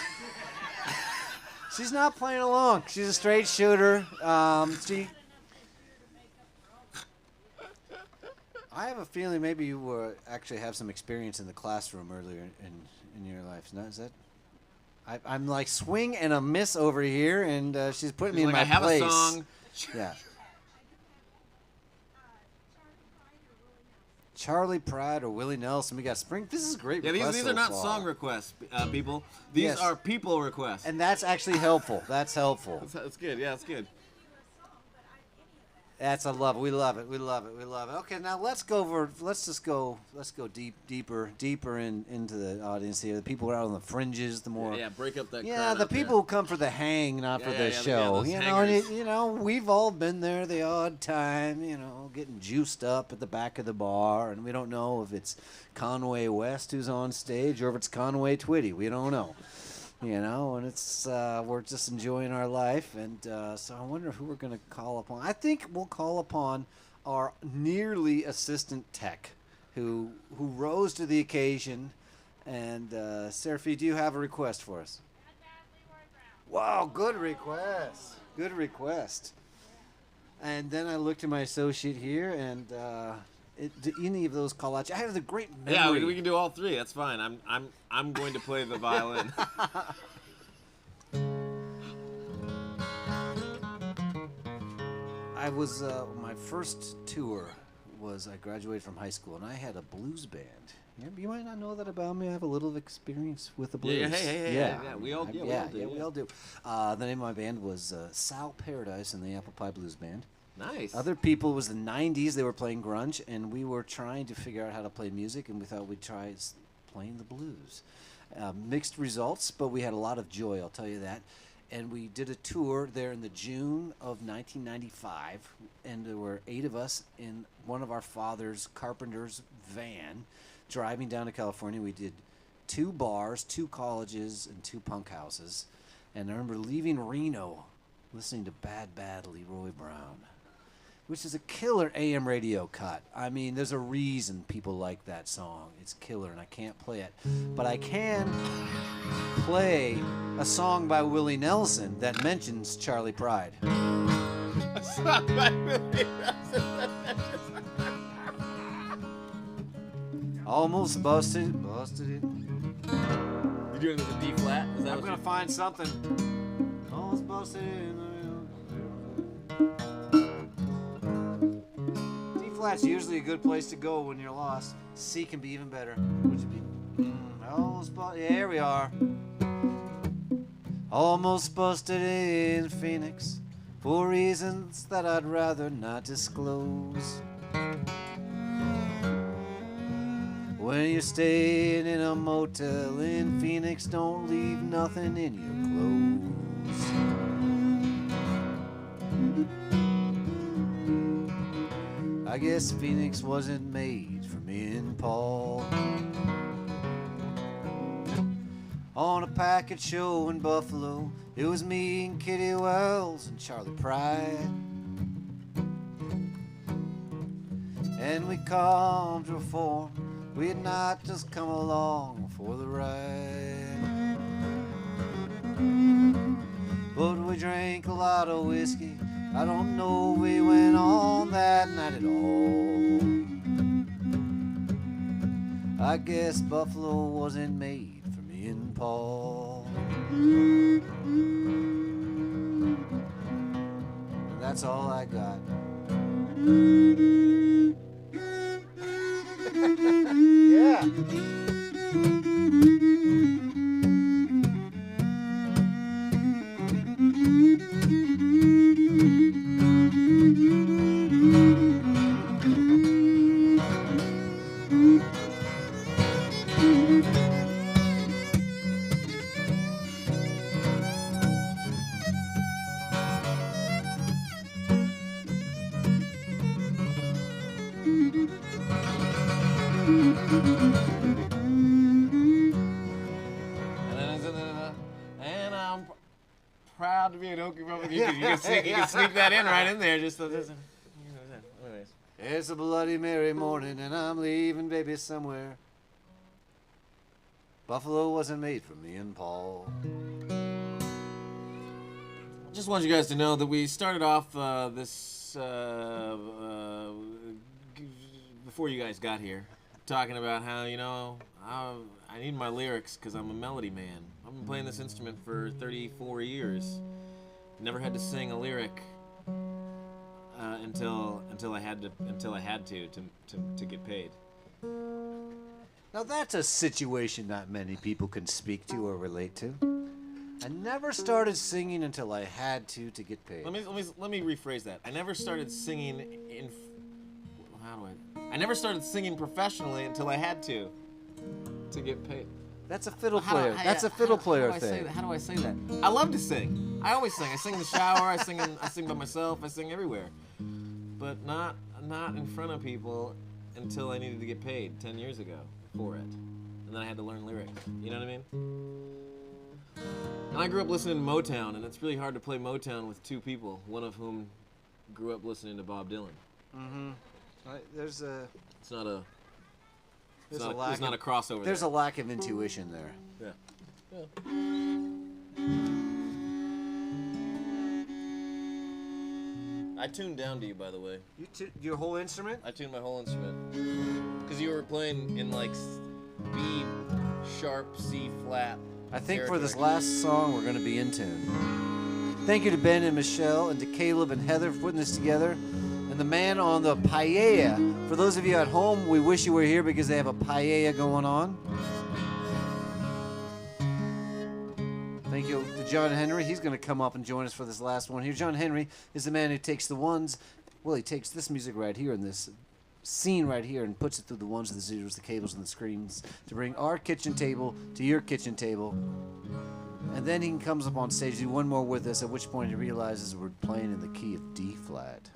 S5: She's not playing along. She's a straight shooter. I have a feeling maybe you actually have some experience in the classroom earlier in your life. Is that? I'm like swing and a miss over here, and she's putting me in my place.
S1: I have a song.
S5: Yeah. Charlie Pride or Willie Nelson. We got Spring. This is great.
S1: Yeah, these are not song requests, people. These are people requests.
S5: And that's actually helpful. That's helpful.
S1: That's good. Yeah, it's good.
S5: That's a love. We love it. We love it. We love it. Okay, now let's go deeper into the audience here. The people who are out on the fringes, the more
S1: break up that.
S5: Yeah, the people who come for the hang, not for the show. You know, we've all been there the odd time. You know, getting juiced up at the back of the bar, and we don't know if it's Conway West who's on stage or if it's Conway Twitty. We don't know. You know, and it's we're just enjoying our life, and so I wonder who we're going to call upon. I think we'll call upon our nearly assistant tech, who rose to the occasion. And Seraphy, do you have a request for us? Wow, good request. Good request. And then I looked at my associate here, and do any of those call out? I have the great memory.
S1: Yeah, we can do all three. That's fine. I'm going to play the violin.
S5: I was my first tour was I graduated from high school, and I had a blues band. You might not know that about me. I have a little experience with the blues.
S1: Yeah, we all do.
S5: We all do. The name of my band was Sal Paradise and the Apple Pie Blues Band.
S1: Nice.
S5: Other people, it was the 90s. They were playing grunge, and we were trying to figure out how to play music, and we thought we'd try playing the blues. Mixed results, but we had a lot of joy, I'll tell you that. And we did a tour there in the June of 1995, and there were 8 of us in one of our father's carpenter's van driving down to California. We did 2 bars, 2 colleges, and 2 punk houses. And I remember leaving Reno listening to Bad Bad Leroy Brown. which is a killer AM radio cut. I mean, there's a reason people like that song. It's killer, and I can't play it. But I can play a song by Willie Nelson that mentions Charlie Pride.
S6: A song by Willie Nelson.
S5: Almost busted it.
S6: You doing it with a D flat? Is that
S5: I'm
S6: what
S5: gonna find something. Almost busted it. D flat's usually a good place to go when you're lost. C can be even better. Would you be? Almost busted. Yeah, here we are. Almost busted in Phoenix for reasons that I'd rather not disclose. When you're staying in a motel in Phoenix, don't leave nothing in your clothes. I guess Phoenix wasn't made for me and Paul. On a package show in Buffalo, it was me and Kitty Wells and Charlie Pride. And we come to reform. We had not just come along for the ride, but we drank a lot of whiskey. I don't know we went on that night at all. I guess Buffalo wasn't made for me and Paul. And that's all I got. Yeah.
S6: And I'm proud to be an Okie Republican. You can sneak that in right in there. Just anyways.
S5: It's a Bloody Mary morning and I'm leaving baby somewhere. Buffalo wasn't made for me and Paul.
S6: Just want you guys to know that we started off this before you guys got here, talking about how, you know, I need my lyrics because I'm a melody man. I've been playing this instrument for 34 years. Never had to sing a lyric until I had to get paid.
S5: Now that's a situation not many people can speak to or relate to. I never started singing until I had to get paid.
S6: Let me rephrase that. I never started singing I never started singing professionally until I had to get paid.
S5: That's a fiddle player. That's a fiddle player thing.
S6: How do I say that? I love to sing. I always sing. I sing in the shower. I sing by myself. I sing everywhere. But not in front of people until I needed to get paid 10 years ago for it. And then I had to learn lyrics. You know what I mean? And I grew up listening to Motown, and it's really hard to play Motown with two people, one of whom grew up listening to Bob Dylan.
S5: Mm-hmm. There's not a
S6: crossover.
S5: There's a lack of intuition there.
S6: Yeah. I tuned down to you, by the way.
S5: Your whole instrument?
S6: I tuned my whole instrument. Because you were playing in like B sharp, C flat.
S5: I think for this last song we're going to be in tune. Thank you to Ben and Michelle and to Caleb and Heather for putting this together. And the man on the paella. For those of you at home, we wish you were here because they have a paella going on. Thank you to John Henry. He's going to come up and join us for this last one here. John Henry is the man who takes he takes this music right here and this scene right here and puts it through the ones, the zeros, the cables, and the screens to bring our kitchen table to your kitchen table. And then he comes up on stage, do one more with us, at which point he realizes we're playing in the key of D flat.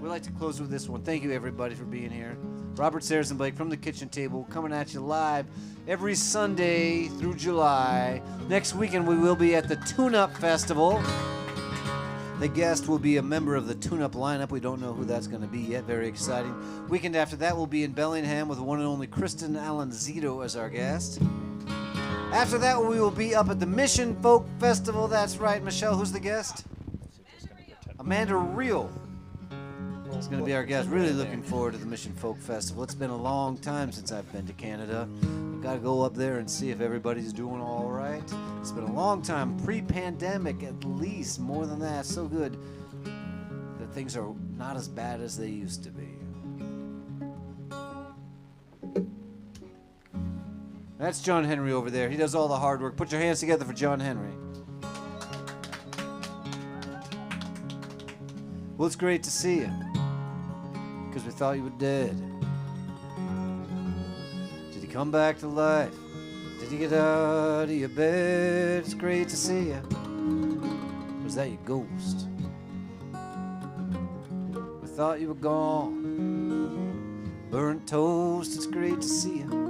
S5: We'd like to close with this one. Thank you, everybody, for being here. Robert Sarazin Blake from the kitchen table, coming at you live every Sunday through July. Next weekend, we will be at the Tune Up Festival. The guest will be a member of the tune-up lineup. We don't know who that's going to be yet. Very exciting. Weekend after that, we'll be in Bellingham with the one and only Kristen Alanzito as our guest. After that, we will be up at the Mission Folk Festival. That's right, Michelle. Who's the guest? Amanda Reel is going to be our guest. Really looking forward to the Mission Folk Festival. It's been a long time since I've been to Canada. I've got to go up there and see if everybody's doing all right. It's been a long time, pre-pandemic at least, more than that. So good that things are not as bad as they used to be. That's John Henry over there. He does all the hard work. Put your hands together for John Henry. Well, it's great to see you, because we thought you were dead. Did you come back to life? Did you get out of your bed? It's great to see you. Was that your ghost? We thought you were gone. Burnt toast, it's great to see you.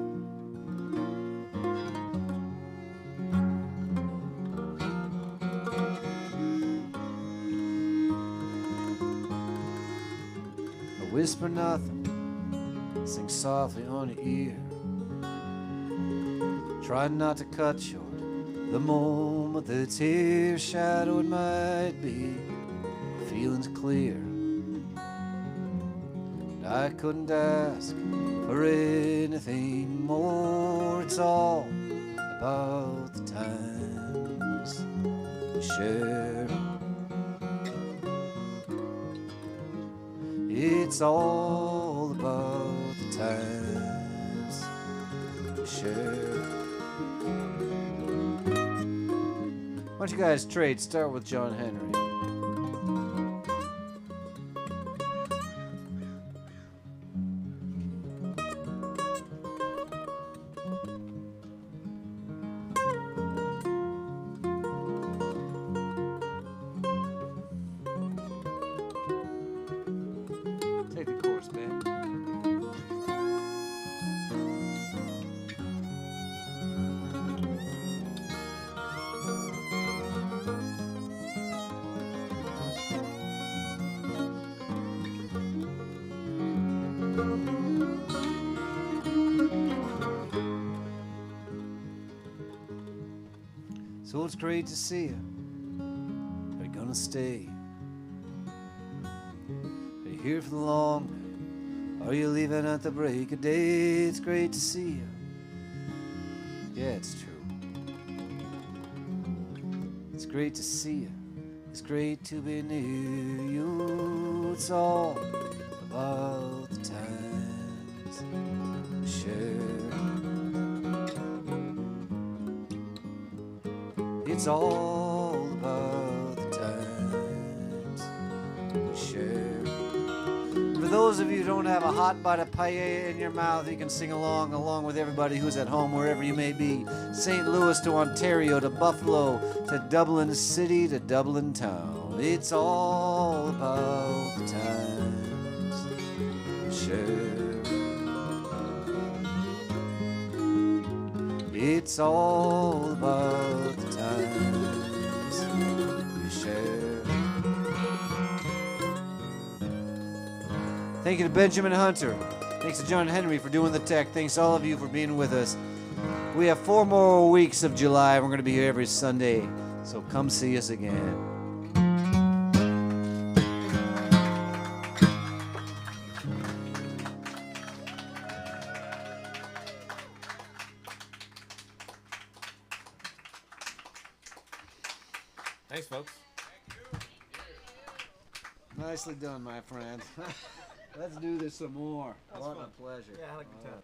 S5: Whisper nothing, sing softly on your ear. Try not to cut short the moment that's here. Shadow it might be, feelings clear. I couldn't ask for anything more. It's all about the times we share. It's all about the times we share. Why don't you guys trade? Start with John Henry. Take the chorus, man. So it's great to see you. Are you gonna stay? Are you here for the long night? Are you leaving at the break of day? It's great to see you. Yeah, it's true. It's great to see you. It's great to be near you. It's all about the times we share. It's all about the times we share. For those of you who don't have a hot bite of paella in your mouth, you can sing along with everybody who's at home, wherever you may be. St. Louis to Ontario to Buffalo to Dublin City to Dublin Town. It's all about the times we share. It's all about the times we share. Thank you to Benjamin Hunter. Thanks to John Henry for doing the tech. Thanks to all of you for being with us. We have 4 more weeks of July. We're going to be here every Sunday, so come see us again.
S6: Thanks, folks.
S5: Nicely done, my friend. Let's do this some more. What a pleasure.
S6: Yeah, I like the time.